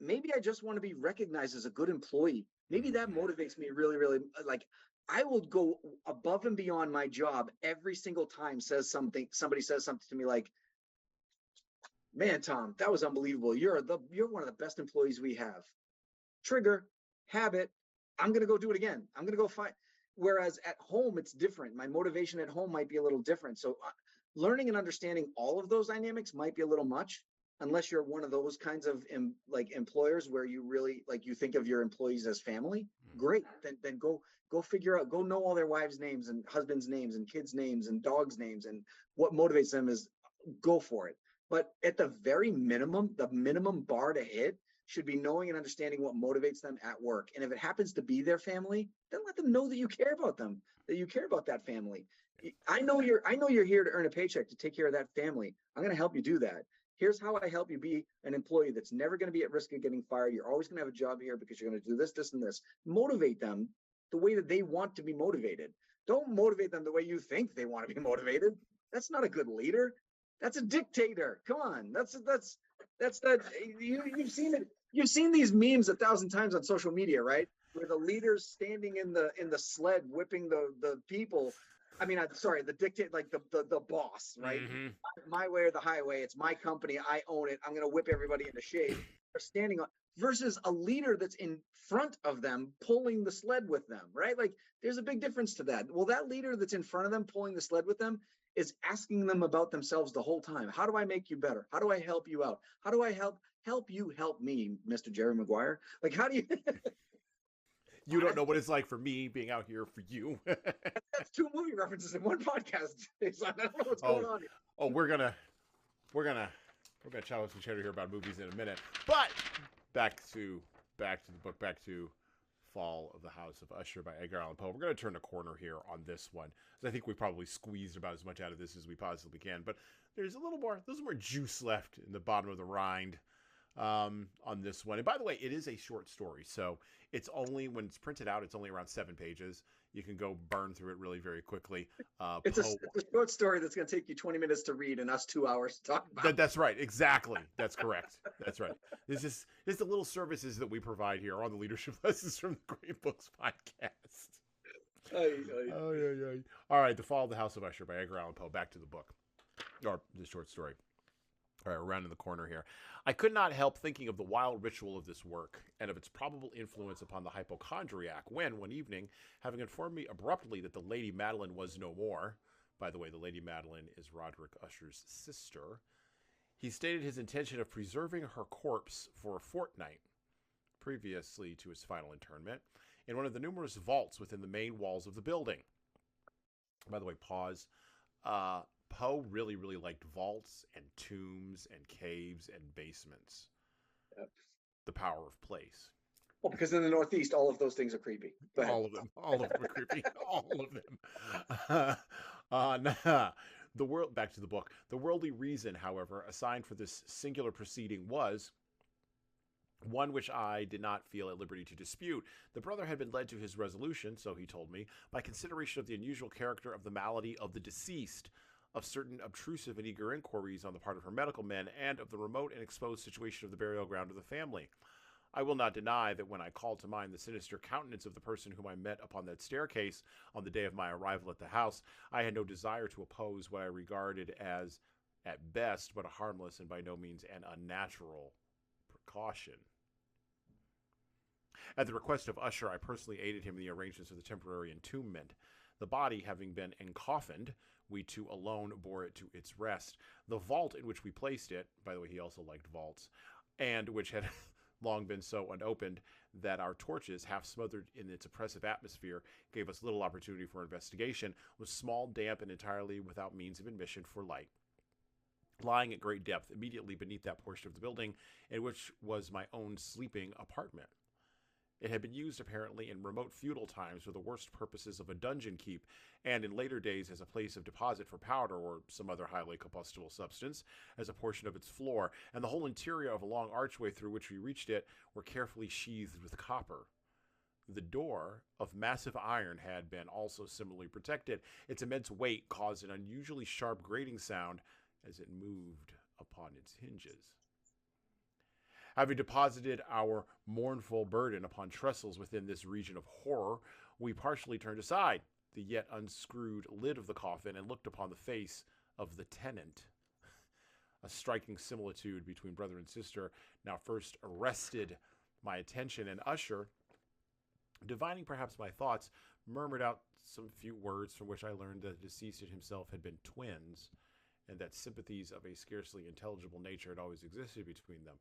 maybe I just want to be recognized as a good employee. Maybe that motivates me really, really. Like I will go above and beyond my job every single time somebody says something to me like, man, Tom, that was unbelievable. You're one of the best employees we have. Trigger, habit. I'm going to go do it again. I'm going to go find. Whereas at home, it's different. My motivation at home might be a little different. So learning and understanding all of those dynamics might be a little much, unless you're one of those kinds of employers where you really you think of your employees as family. Great. Then go figure out, go know all their wives' names and husbands' names and kids' names and dogs' names, and what motivates them is go for it. But at the very minimum, the minimum bar to hit should be knowing and understanding what motivates them at work. And if it happens to be their family, then let them know that you care about them, that you care about that family. I know you're here to earn a paycheck to take care of that family. I'm going to help you do that. Here's how I help you be an employee that's never going to be at risk of getting fired. You're always going to have a job here because you're going to do this, this, and this. Motivate them the way that they want to be motivated. Don't motivate them the way you think they want to be motivated. That's not a good leader. That's a dictator. Come on. That's that. You've seen it. You've seen these memes 1,000 times on social media, right? Where the leader's standing in the sled whipping the people. I mean, I'm sorry, the dictator, like the boss, right? Mm-hmm. My way or the highway. It's my company. I own it. I'm going to whip everybody into shape. They're standing on versus a leader that's in front of them pulling the sled with them, right? Like there's a big difference to that. Well, that leader that's in front of them pulling the sled with them is asking them about themselves the whole time. How do I make you better? How do I help you out? How do I help you help me, Mr. Jerry Maguire? Like, how do you? You don't know what it's like for me being out here for you. That's 2 movie references in one podcast. I don't know what's going on here. Oh, we're gonna challenge each other here about movies in a minute. But back to the book, back to Fall of the House of Usher by Edgar Allan Poe. We're going to turn a corner here on this one. I think we probably squeezed about as much out of this as we possibly can. But there's a little more juice left in the bottom of the rind on this one. And by the way, it is a short story. So it's only, when it's printed out, it's only around 7 pages. You can go burn through it really very quickly. It's a short story that's going to take you 20 minutes to read and us 2 hours to talk about. That's right. Exactly. That's correct. That's right. This is the little services that we provide here on the Leadership Lessons from the Great Books podcast. All right. The Fall of the House of Usher by Edgar Allan Poe. Back to the book, or the short story. All right, we're rounding the corner here. I could not help thinking of the wild ritual of this work and of its probable influence upon the hypochondriac when, one evening, having informed me abruptly that the Lady Madeline was no more — by the way, the Lady Madeline is Roderick Usher's sister — he stated his intention of preserving her corpse for a fortnight, previously to his final interment, in one of the numerous vaults within the main walls of the building. By the way, pause. Poe really, really liked vaults and tombs and caves and basements. Yep. The power of place. Well, because in the Northeast, all of those things are creepy. All of them are creepy. All of them. The world. Back to the book. The worldly reason, however, assigned for this singular proceeding was one which I did not feel at liberty to dispute. The brother had been led to his resolution, so he told me, by consideration of the unusual character of the malady of the deceased, of certain obtrusive and eager inquiries on the part of her medical men, and of the remote and exposed situation of the burial ground of the family. I will not deny that when I called to mind the sinister countenance of the person whom I met upon that staircase on the day of my arrival at the house, I had no desire to oppose what I regarded as, at best, but a harmless and by no means an unnatural precaution. At the request of Usher, I personally aided him in the arrangements of the temporary entombment. The body having been encoffined, we two alone bore it to its rest. The vault in which we placed it, by the way, he also liked vaults, and which had long been so unopened that our torches, half smothered in its oppressive atmosphere, gave us little opportunity for investigation, was small, damp, and entirely without means of admission for light. Lying at great depth immediately beneath that portion of the building in which was my own sleeping apartment. It had been used apparently in remote feudal times for the worst purposes of a dungeon keep, and in later days as a place of deposit for powder or some other highly combustible substance, as a portion of its floor, and the whole interior of a long archway through which we reached it were carefully sheathed with copper. The door, of massive iron, had been also similarly protected. Its immense weight caused an unusually sharp grating sound as it moved upon its hinges. Having deposited our mournful burden upon trestles within this region of horror, we partially turned aside the yet unscrewed lid of the coffin and looked upon the face of the tenant. A striking similitude between brother and sister now first arrested my attention, and Usher, divining perhaps my thoughts, murmured out some few words from which I learned that the deceased himself had been twins, and that sympathies of a scarcely intelligible nature had always existed between them.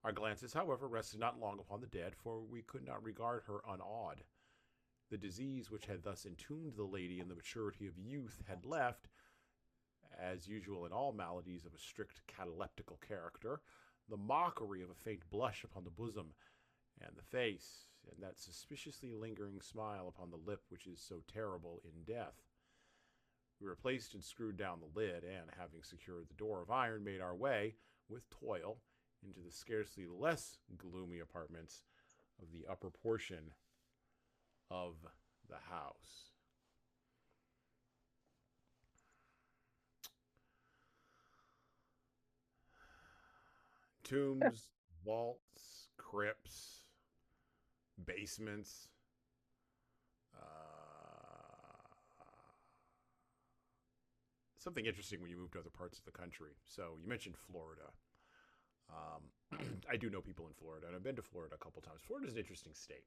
Our glances, however, rested not long upon the dead, for we could not regard her unawed. The disease which had thus entombed the lady in the maturity of youth had left, as usual in all maladies of a strict cataleptical character, the mockery of a faint blush upon the bosom and the face, and that suspiciously lingering smile upon the lip which is so terrible in death. We replaced and screwed down the lid, and, having secured the door of iron, made our way, with toil, into the scarcely less gloomy apartments of the upper portion of the house. Tombs, vaults, crypts, basements. Something interesting when you move to other parts of the country. So you mentioned Florida. I do know people in Florida, and I've been to Florida a couple times. Florida is an interesting state.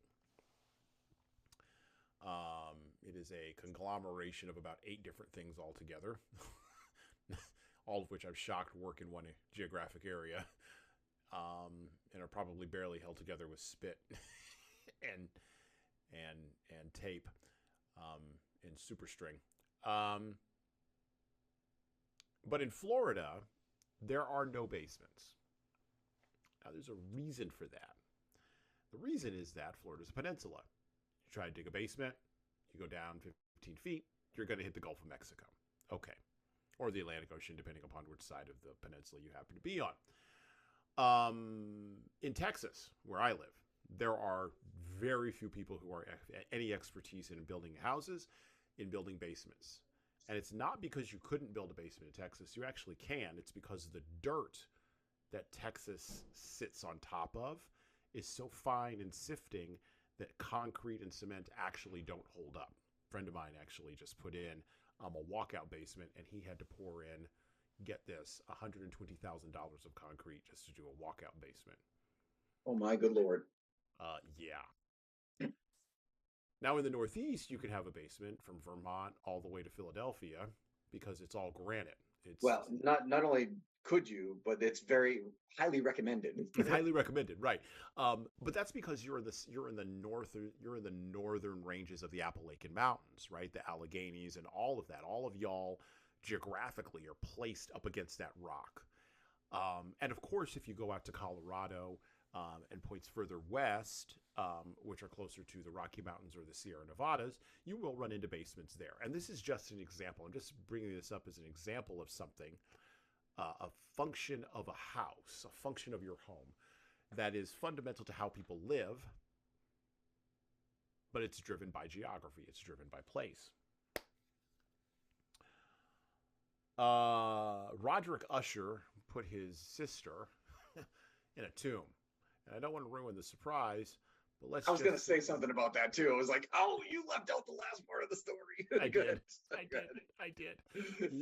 It is a conglomeration of about 8 different things altogether, all of which I'm shocked work in one geographic area, and are probably barely held together with spit and tape and superstring. But in Florida, there are no basements. Now, there's a reason for that. The reason is that Florida's a peninsula. You try to dig a basement, you go down 15 feet, you're going to hit the Gulf of Mexico. Okay. Or the Atlantic Ocean, depending upon which side of the peninsula you happen to be on. In Texas, where I live, there are very few people who are any expertise in building houses, in building basements. And it's not because you couldn't build a basement in Texas. You actually can. It's because the dirt that Texas sits on top of is so fine and sifting that concrete and cement actually don't hold up. A friend of mine actually just put in a walkout basement, and he had to pour in, get this, $120,000 of concrete just to do a walkout basement. Oh my good Lord. Yeah. Now in the Northeast, you can have a basement from Vermont all the way to Philadelphia because it's all granite. Well, not only could you, but it's very highly recommended. It's highly recommended, right? But that's because you're in the northern ranges of the Appalachian Mountains, right? The Alleghenies and all of that. All of y'all geographically are placed up against that rock. And of course, if you go out to Colorado and points further west, which are closer to the Rocky Mountains or the Sierra Nevadas, you will run into basements there. And this is just an example. I'm just bringing this up as an example of something, a function of a house, a function of your home that is fundamental to how people live, but it's driven by geography. It's driven by place. Roderick Usher put his sister in a tomb. And I don't want to ruin the surprise, but I was going to say something about that too. I was like, oh, you left out the last part of the story. I did.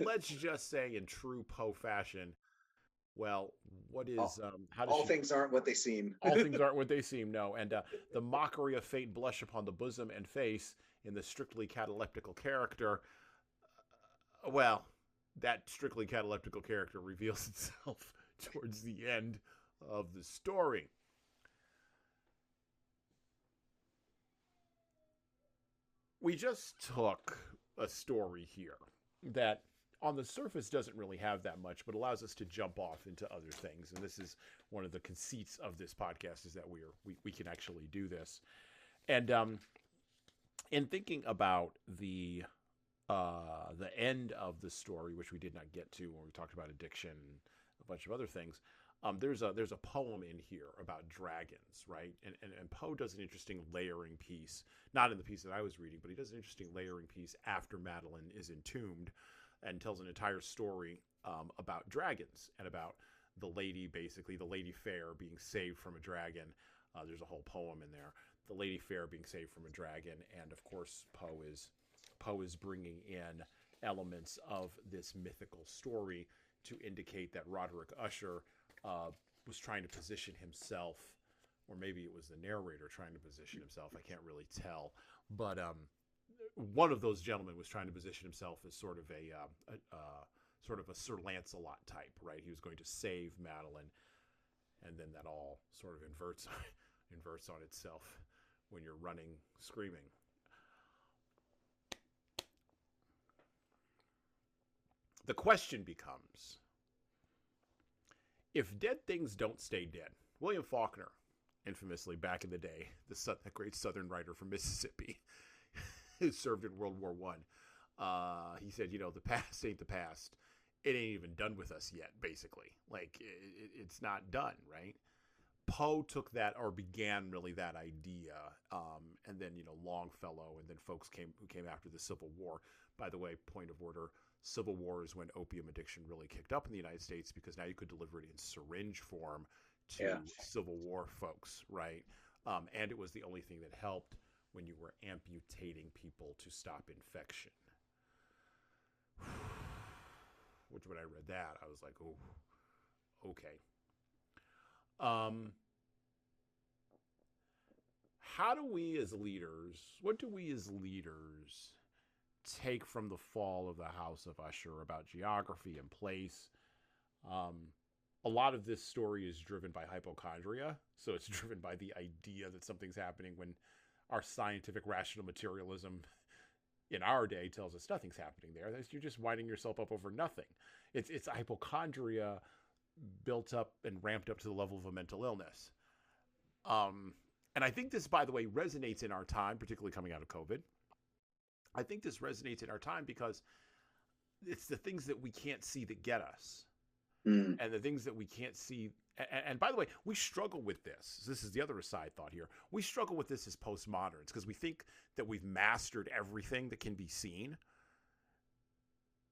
Let's just say in true Poe fashion, well, what is, how does all things aren't what they seem. All things aren't what they seem, no. And the mockery of fate blush upon the bosom and face in the strictly cataleptical character, well, that strictly cataleptical character reveals itself towards the end of the story. We just took a story here that on the surface doesn't really have that much, but allows us to jump off into other things. And this is one of the conceits of this podcast, is that we can actually do this. And in thinking about the end of the story, which we did not get to when we talked about addiction and a bunch of other things, there's a poem in here about dragons, right? And Poe does an interesting layering piece, not in the piece that I was reading, but he does an interesting layering piece after Madeline is entombed, and tells an entire story about dragons and about the lady fair being saved from a dragon. There's a whole poem in there. The lady fair being saved from a dragon, and of course Poe is bringing in elements of this mythical story to indicate that Roderick Usher was trying to position himself, or maybe it was the narrator trying to position himself. I can't really tell, but one of those gentlemen was trying to position himself as sort of a Sir Lancelot type, right? He was going to save Madeline, and then that all sort of inverts on itself when you're running, screaming. The question becomes, if dead things don't stay dead. William Faulkner, infamously back in the day, that great Southern writer from Mississippi, who served in World War I, he said, the past ain't the past. It ain't even done with us yet, basically. Like, it's not done, right? Poe took that, or began really that idea, and then, Longfellow, and then folks who came after the Civil War. By the way, point of order, Civil War is when opium addiction really kicked up in the United States, because now you could deliver it in syringe form to Yeah. Civil War folks, right? And it was the only thing that helped when you were amputating people to stop infection. Which when I read that, I was like, oh, okay. How do we as leaders, what do we as leaders take from the fall of the House of Usher about geography and place? A lot of this story is driven by hypochondria. So it's driven by the idea that something's happening when our scientific rational materialism in our day tells us nothing's happening there. You're just winding yourself up over nothing. It's hypochondria built up and ramped up to the level of a mental illness. And I think this, by the way, resonates in our time, particularly coming out of COVID. I think this resonates in our time because it's the things that we can't see that get us. And the things that we can't see. And by the way, we struggle with this. This is the other aside thought here. We struggle with this as postmoderns because we think that we've mastered everything that can be seen.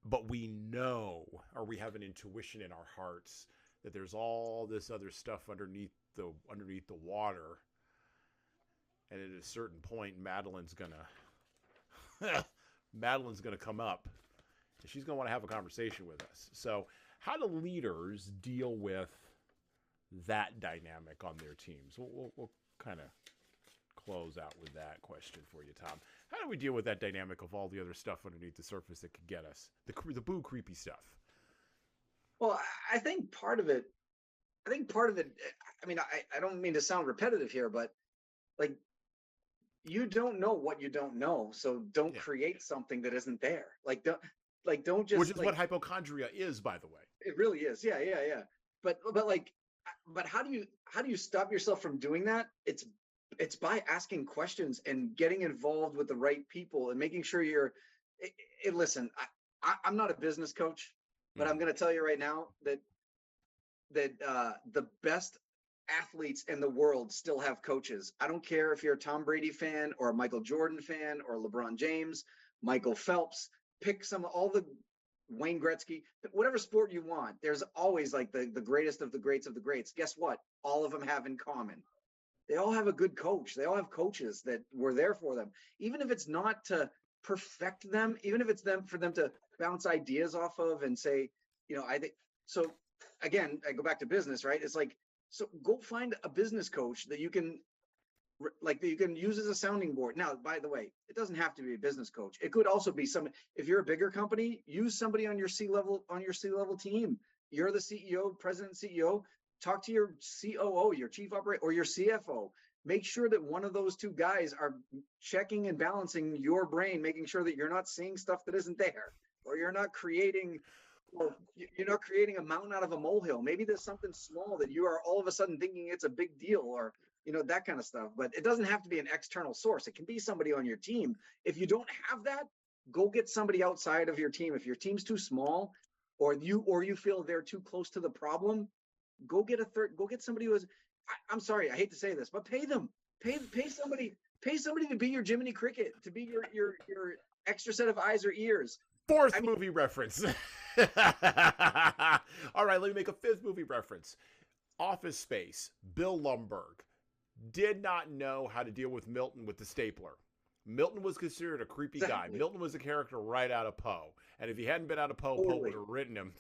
But we know, or we have an intuition in our hearts, that there's all this other stuff underneath the water. And at a certain point, Madeline's gonna come up, and she's gonna want to have a conversation with us. So, how do leaders deal with that dynamic on their teams? We'll kind of close out with that question for you, Tom. How do we deal with that dynamic of all the other stuff underneath the surface that could get us the boo creepy stuff? Well, I think part of it. I mean, I don't mean to sound repetitive here, but like, you don't know what you don't know, so don't create something that isn't there. Don't just. Which is what hypochondria is, by the way. It really is. Yeah. But how do you stop yourself from doing that? It's by asking questions and getting involved with the right people and making sure you're. Listen, I'm not a business coach, but I'm going to tell you right now that the best athletes in the world still have coaches. I don't care if you're a Tom Brady fan or a Michael Jordan fan or LeBron James, Michael Phelps. Pick all the Wayne Gretzky, whatever sport you want. There's always like the greatest of the greats of the greats. Guess what? All of them have in common. They all have a good coach. They all have coaches that were there for them. Even if it's not to perfect them, even if it's for them to bounce ideas off of and say, I think so. Again, I go back to business, right? It's like, so go find a business coach that you can use as a sounding board. Now, by the way, it doesn't have to be a business coach. It could also be if you're a bigger company, use somebody on your C-level team. You're the CEO, president, CEO. Talk to your COO, your chief operator, or your CFO. Make sure that one of those two guys are checking and balancing your brain, making sure that you're not seeing stuff that isn't there, or you're not creating a mountain out of a molehill. Maybe there's something small that you are all of a sudden thinking it's a big deal, or that kind of stuff. But it doesn't have to be an external source. It can be somebody on your team. If you don't have that, go get somebody outside of your team. If your team's too small, or you feel they're too close to the problem, go get somebody who is. I'm sorry, I hate to say this, but pay them. Pay somebody to be your Jiminy Cricket, to be your extra set of eyes or ears. Fourth movie reference. All right, let me make a fifth movie reference. Office Space. Bill Lumbergh did not know how to deal with Milton with the stapler. Milton was considered a creepy guy. Milton was a character right out of Poe. And if he hadn't been out of Poe, Poe would have written him.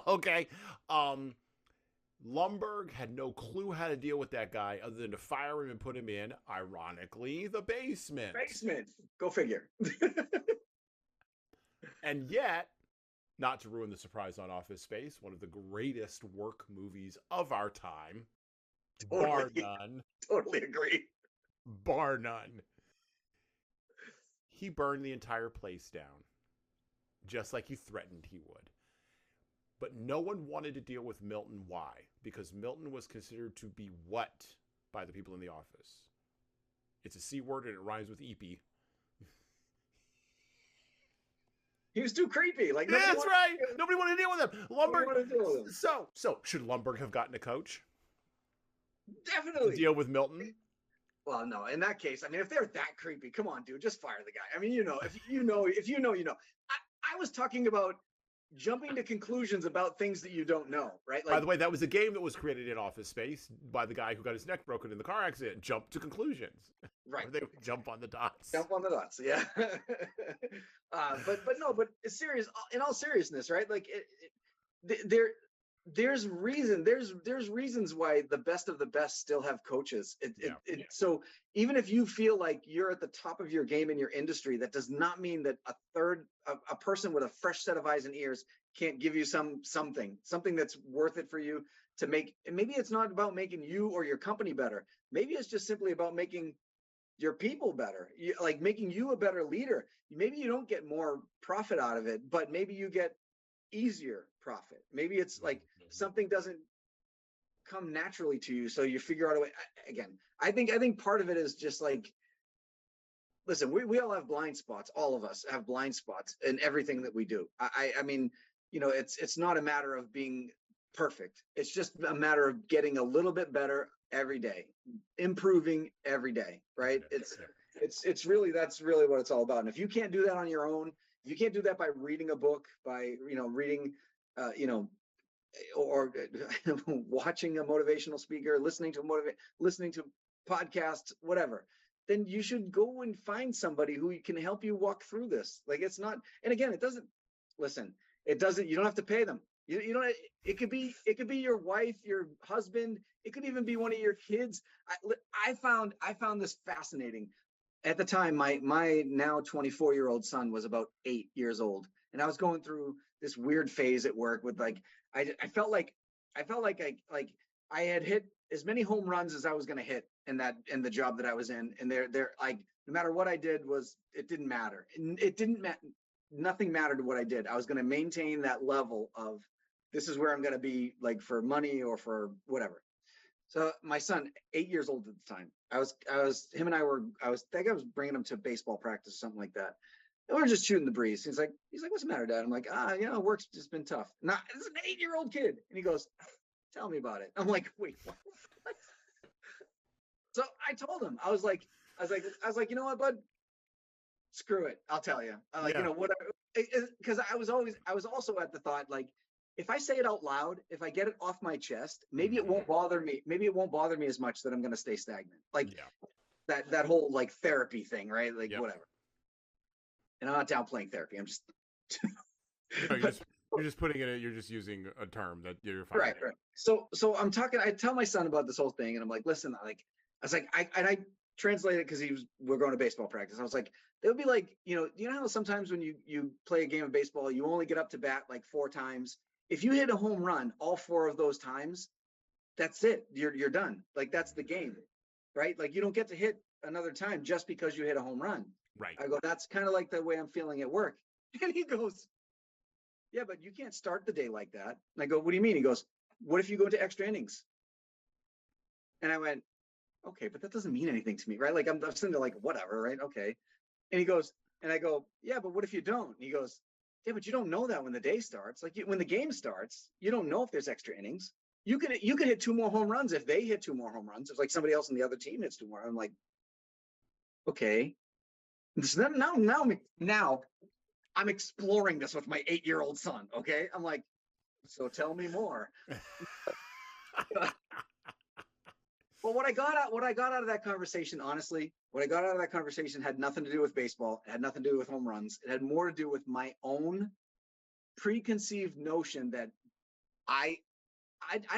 Okay. Lumbergh had no clue how to deal with that guy other than to fire him and put him in, ironically, the basement. Go figure. And yet, not to ruin the surprise on Office Space, one of the greatest work movies of our time, bar none. Totally agree. Bar none. He burned the entire place down, just like he threatened he would. But no one wanted to deal with Milton. Why? Because Milton was considered to be what by the people in the office? It's a C word and it rhymes with eepy. He was too creepy. Like, that's right. Nobody wanted to deal with him. Lumbergh. So should Lumbergh have gotten a coach? Definitely. To deal with Milton? Well, no. In that case, I mean, if they're that creepy, come on, dude, just fire the guy. I mean, if you know. I was talking about jumping to conclusions about things that you don't know, right? By the way, that was a game that was created in Office Space by the guy who got his neck broken in the car accident. Jump to conclusions. Right. Or they would jump on the dots. Jump on the dots, yeah. But it's serious. In all seriousness, right? Like there's reasons why the best of the best still have coaches. So even if you feel like you're at the top of your game in your industry, that does not mean that a person with a fresh set of eyes and ears can't give you something that's worth it for you to make. And maybe it's not about making you or your company better. Maybe it's just simply about making your people better, like making you a better leader. Maybe you don't get more profit out of it, but maybe you get easier profit. Maybe it's like something doesn't come naturally to you, so you figure out a way. Again, I think part of it is just like, listen, we all have blind spots. All of us have blind spots in everything that we do. I mean, it's not a matter of being perfect. It's just a matter of getting a little bit better every day, improving every day, right? It's really, that's really what it's all about. And if you can't do that on your own, if you can't do that by reading a book, by reading or watching a motivational speaker, listening to podcasts, whatever, then you should go and find somebody who can help you walk through this. Like, it's not, and again, you don't have to pay them. You don't. It could be your wife, your husband. It could even be one of your kids. I found this fascinating. At the time, my now 24-year-old son was about 8 years old, and I was going through this weird phase at work with like I felt like I had hit as many home runs as I was going to hit in the job that I was in, and they're like, no matter what I did, it didn't matter. It didn't matter. Nothing mattered what I did. I was going to maintain that level of, this is where I'm going to be, like, for money or for whatever. So my son, 8 years old at the time, I think I was bringing him to baseball practice or something like that. And we were just shooting the breeze. He's like, what's the matter, Dad? I'm like, work's just been tough. Nah, this is an 8-year-old kid. And he goes, tell me about it. I'm like, wait, what? So I told him, I was like, you know what, bud? Screw it. I'll tell you. Because I was also at the thought, like, if I say it out loud, if I get it off my chest, maybe it won't bother me. Maybe it won't bother me as much that I'm going to stay stagnant. Like that whole like therapy thing, right? Like whatever. And I'm not downplaying therapy. I'm just. You're just putting it in. You're just using a term that you're fine. Right. So I'm talking. I tell my son about this whole thing, and I'm like, listen, I translated because we're going to baseball practice. I was like, they would be like, you know how sometimes when you play a game of baseball, you only get up to bat like 4 times. If you hit a home run all 4 of those times, that's it. You're done. Like, that's the game, right? Like, you don't get to hit another time just because you hit a home run. Right. I go, that's kind of like the way I'm feeling at work. And he goes, yeah, but you can't start the day like that. And I go, what do you mean? He goes, what if you go to extra innings? And I went, okay, but that doesn't mean anything to me, right? Like, I'm sitting there like, whatever, right? Okay. And he goes, and I go, yeah, but what if you don't? And he goes, yeah, but you don't know that when the day starts. Like, when the game starts, you don't know if there's extra innings. You could hit 2 more home runs if they hit 2 more home runs. If like somebody else on the other team hits 2 more. I'm like, okay. So now I'm exploring this with my 8-year-old son. Okay, I'm like, so tell me more. Well, what I got out of that conversation, honestly, what I got out of that conversation had nothing to do with baseball. It had nothing to do with home runs. It had more to do with my own preconceived notion that I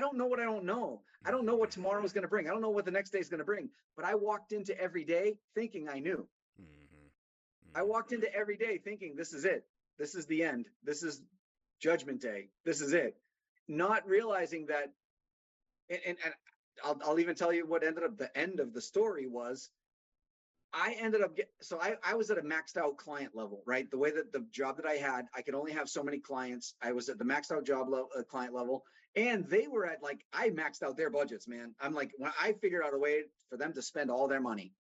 don't know what I don't know. I don't know what tomorrow is going to bring. I don't know what the next day is going to bring. But I walked into every day thinking I knew. I walked into every day thinking, this is it. This is the end. This is Judgment Day. This is it. Not realizing that, and I'll even tell you what ended up the end of the story was. I ended up I was at a maxed out client level, right? The way that the job that I had, I could only have so many clients. I was at the maxed out client level, and they were at, like, I maxed out their budgets, man. I'm like, when I figured out a way for them to spend all their money.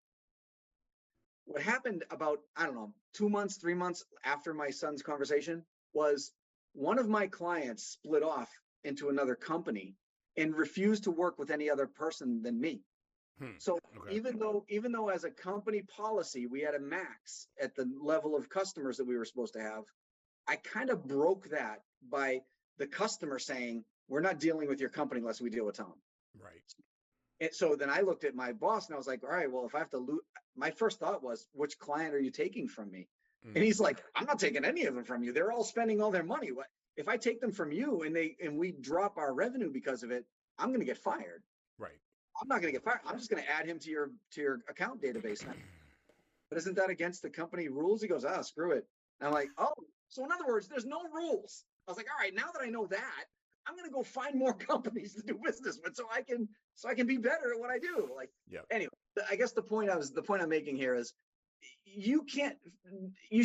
What happened about, I don't know, 2 months, 3 months after my son's conversation was one of my clients split off into another company and refused to work with any other person than me. So even though as a company policy, we had a max at the level of customers that we were supposed to have, I kind of broke that by the customer saying, we're not dealing with your company unless we deal with Tom. Right. And so then I looked at my boss and I was like, all right, well, if I have to lose, my first thought was, which client are you taking from me? Mm. And he's like, I'm not taking any of them from you. They're all spending all their money. What if I take them from you and we drop our revenue because of it? I'm going to get fired. Right. I'm not going to get fired. I'm just going to add him to your account database now. But isn't that against the company rules? He goes, screw it. And I'm like, oh, so in other words, there's no rules. I was like, all right, now that I know that, I'm going to go find more companies to do business with so I can be better at what I do. Like, yeah. Anyway, I guess the point I'm making here is you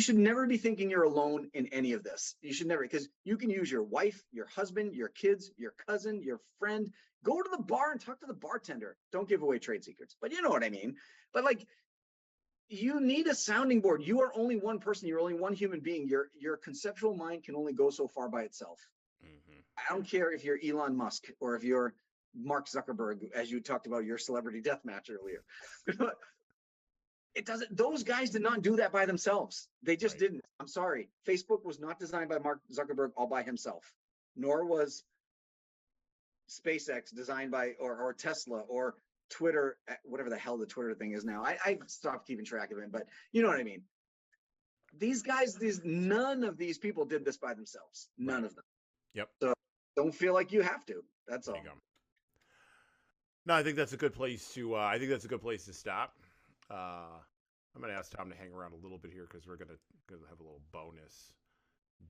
should never be thinking you're alone in any of this. You should never, because you can use your wife, your husband, your kids, your cousin, your friend. Go to the bar and talk to the bartender. Don't give away trade secrets, but you know what I mean. But like, you need a sounding board. You are only one person. You're only one human being. Your conceptual mind can only go so far by itself. Mm-hmm. I don't care if you're Elon Musk or if you're Mark Zuckerberg, as you talked about your celebrity death match earlier. It doesn't. Those guys did not do that by themselves. They just didn't. I'm sorry. Facebook was not designed by Mark Zuckerberg all by himself, nor was SpaceX designed by or Tesla or Twitter, whatever the hell the Twitter thing is now. I stopped keeping track of it, but you know what I mean. These guys, none of these people did this by themselves. None of them. Yep. So don't feel like you have to. That's all. No, I think that's a good place to. I think that's a good place to stop. I'm going to ask Tom to hang around a little bit here because we're going to have a little bonus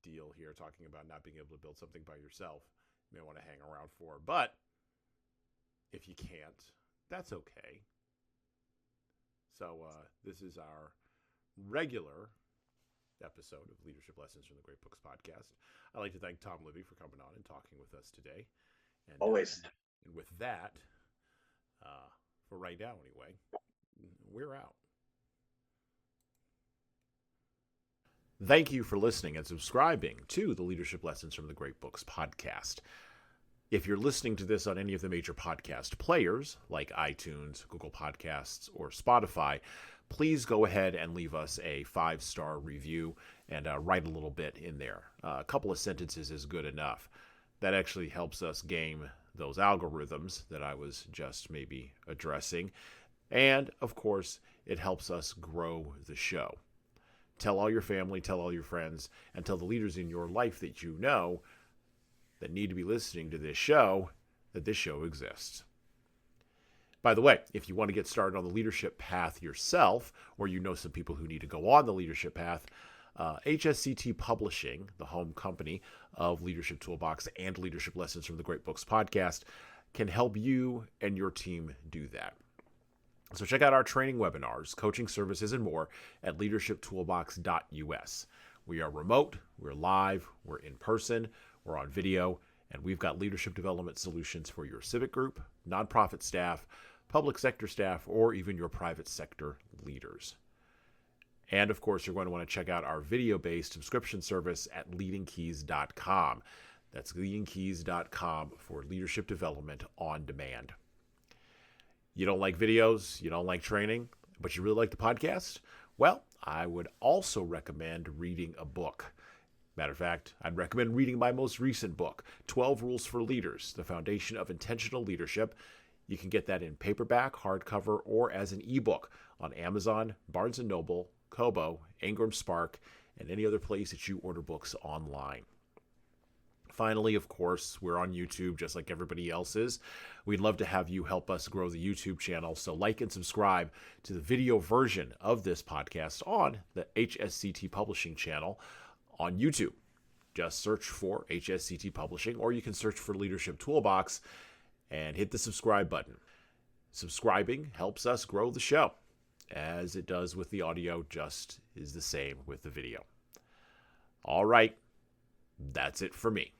deal here talking about not being able to build something by yourself. You may want to hang around for, but if you can't, that's okay. So this is our regular episode of Leadership Lessons from the Great Books podcast. I'd like to thank Tom Libby for coming on and talking with us today. And, always. And with that, for right now anyway, we're out. Thank you for listening and subscribing to the Leadership Lessons from the Great Books podcast. If you're listening to this on any of the major podcast players like iTunes, Google Podcasts, or Spotify, please go ahead and leave us a 5-star review and write a little bit in there. A couple of sentences is good enough. That actually helps us game those algorithms that I was just maybe addressing. And, of course, it helps us grow the show. Tell all your family, tell all your friends, and tell the leaders in your life that you know that need to be listening to this show, that this show exists. By the way, if you want to get started on the leadership path yourself, or you know some people who need to go on the leadership path, HSCT Publishing, the home company of Leadership Toolbox and Leadership Lessons from the Great Books podcast, can help you and your team do that. So check out our training webinars, coaching services, and more at leadershiptoolbox.us. We are remote, we're live, we're in person, we're on video, and we've got leadership development solutions for your civic group, nonprofit staff, public sector staff, or even your private sector leaders. And of course, you're going to want to check out our video-based subscription service at leadingkeys.com. That's leadingkeys.com for leadership development on demand. You don't like videos, you don't like training, but you really like the podcast? Well, I would also recommend reading a book. Matter of fact, I'd recommend reading my most recent book, 12 Rules for Leaders, The Foundation of Intentional Leadership. You can get that in paperback, hardcover, or as an ebook on Amazon, Barnes & Noble, Kobo, Ingram Spark, and any other place that you order books online. Finally, of course, we're on YouTube just like everybody else is. We'd love to have you help us grow the YouTube channel, so like and subscribe to the video version of this podcast on the HSCT Publishing channel on YouTube. Just search for HSCT Publishing, or you can search for Leadership Toolbox and hit the subscribe button. Subscribing helps us grow the show, as it does with the audio, just is the same with the video. All right, that's it for me.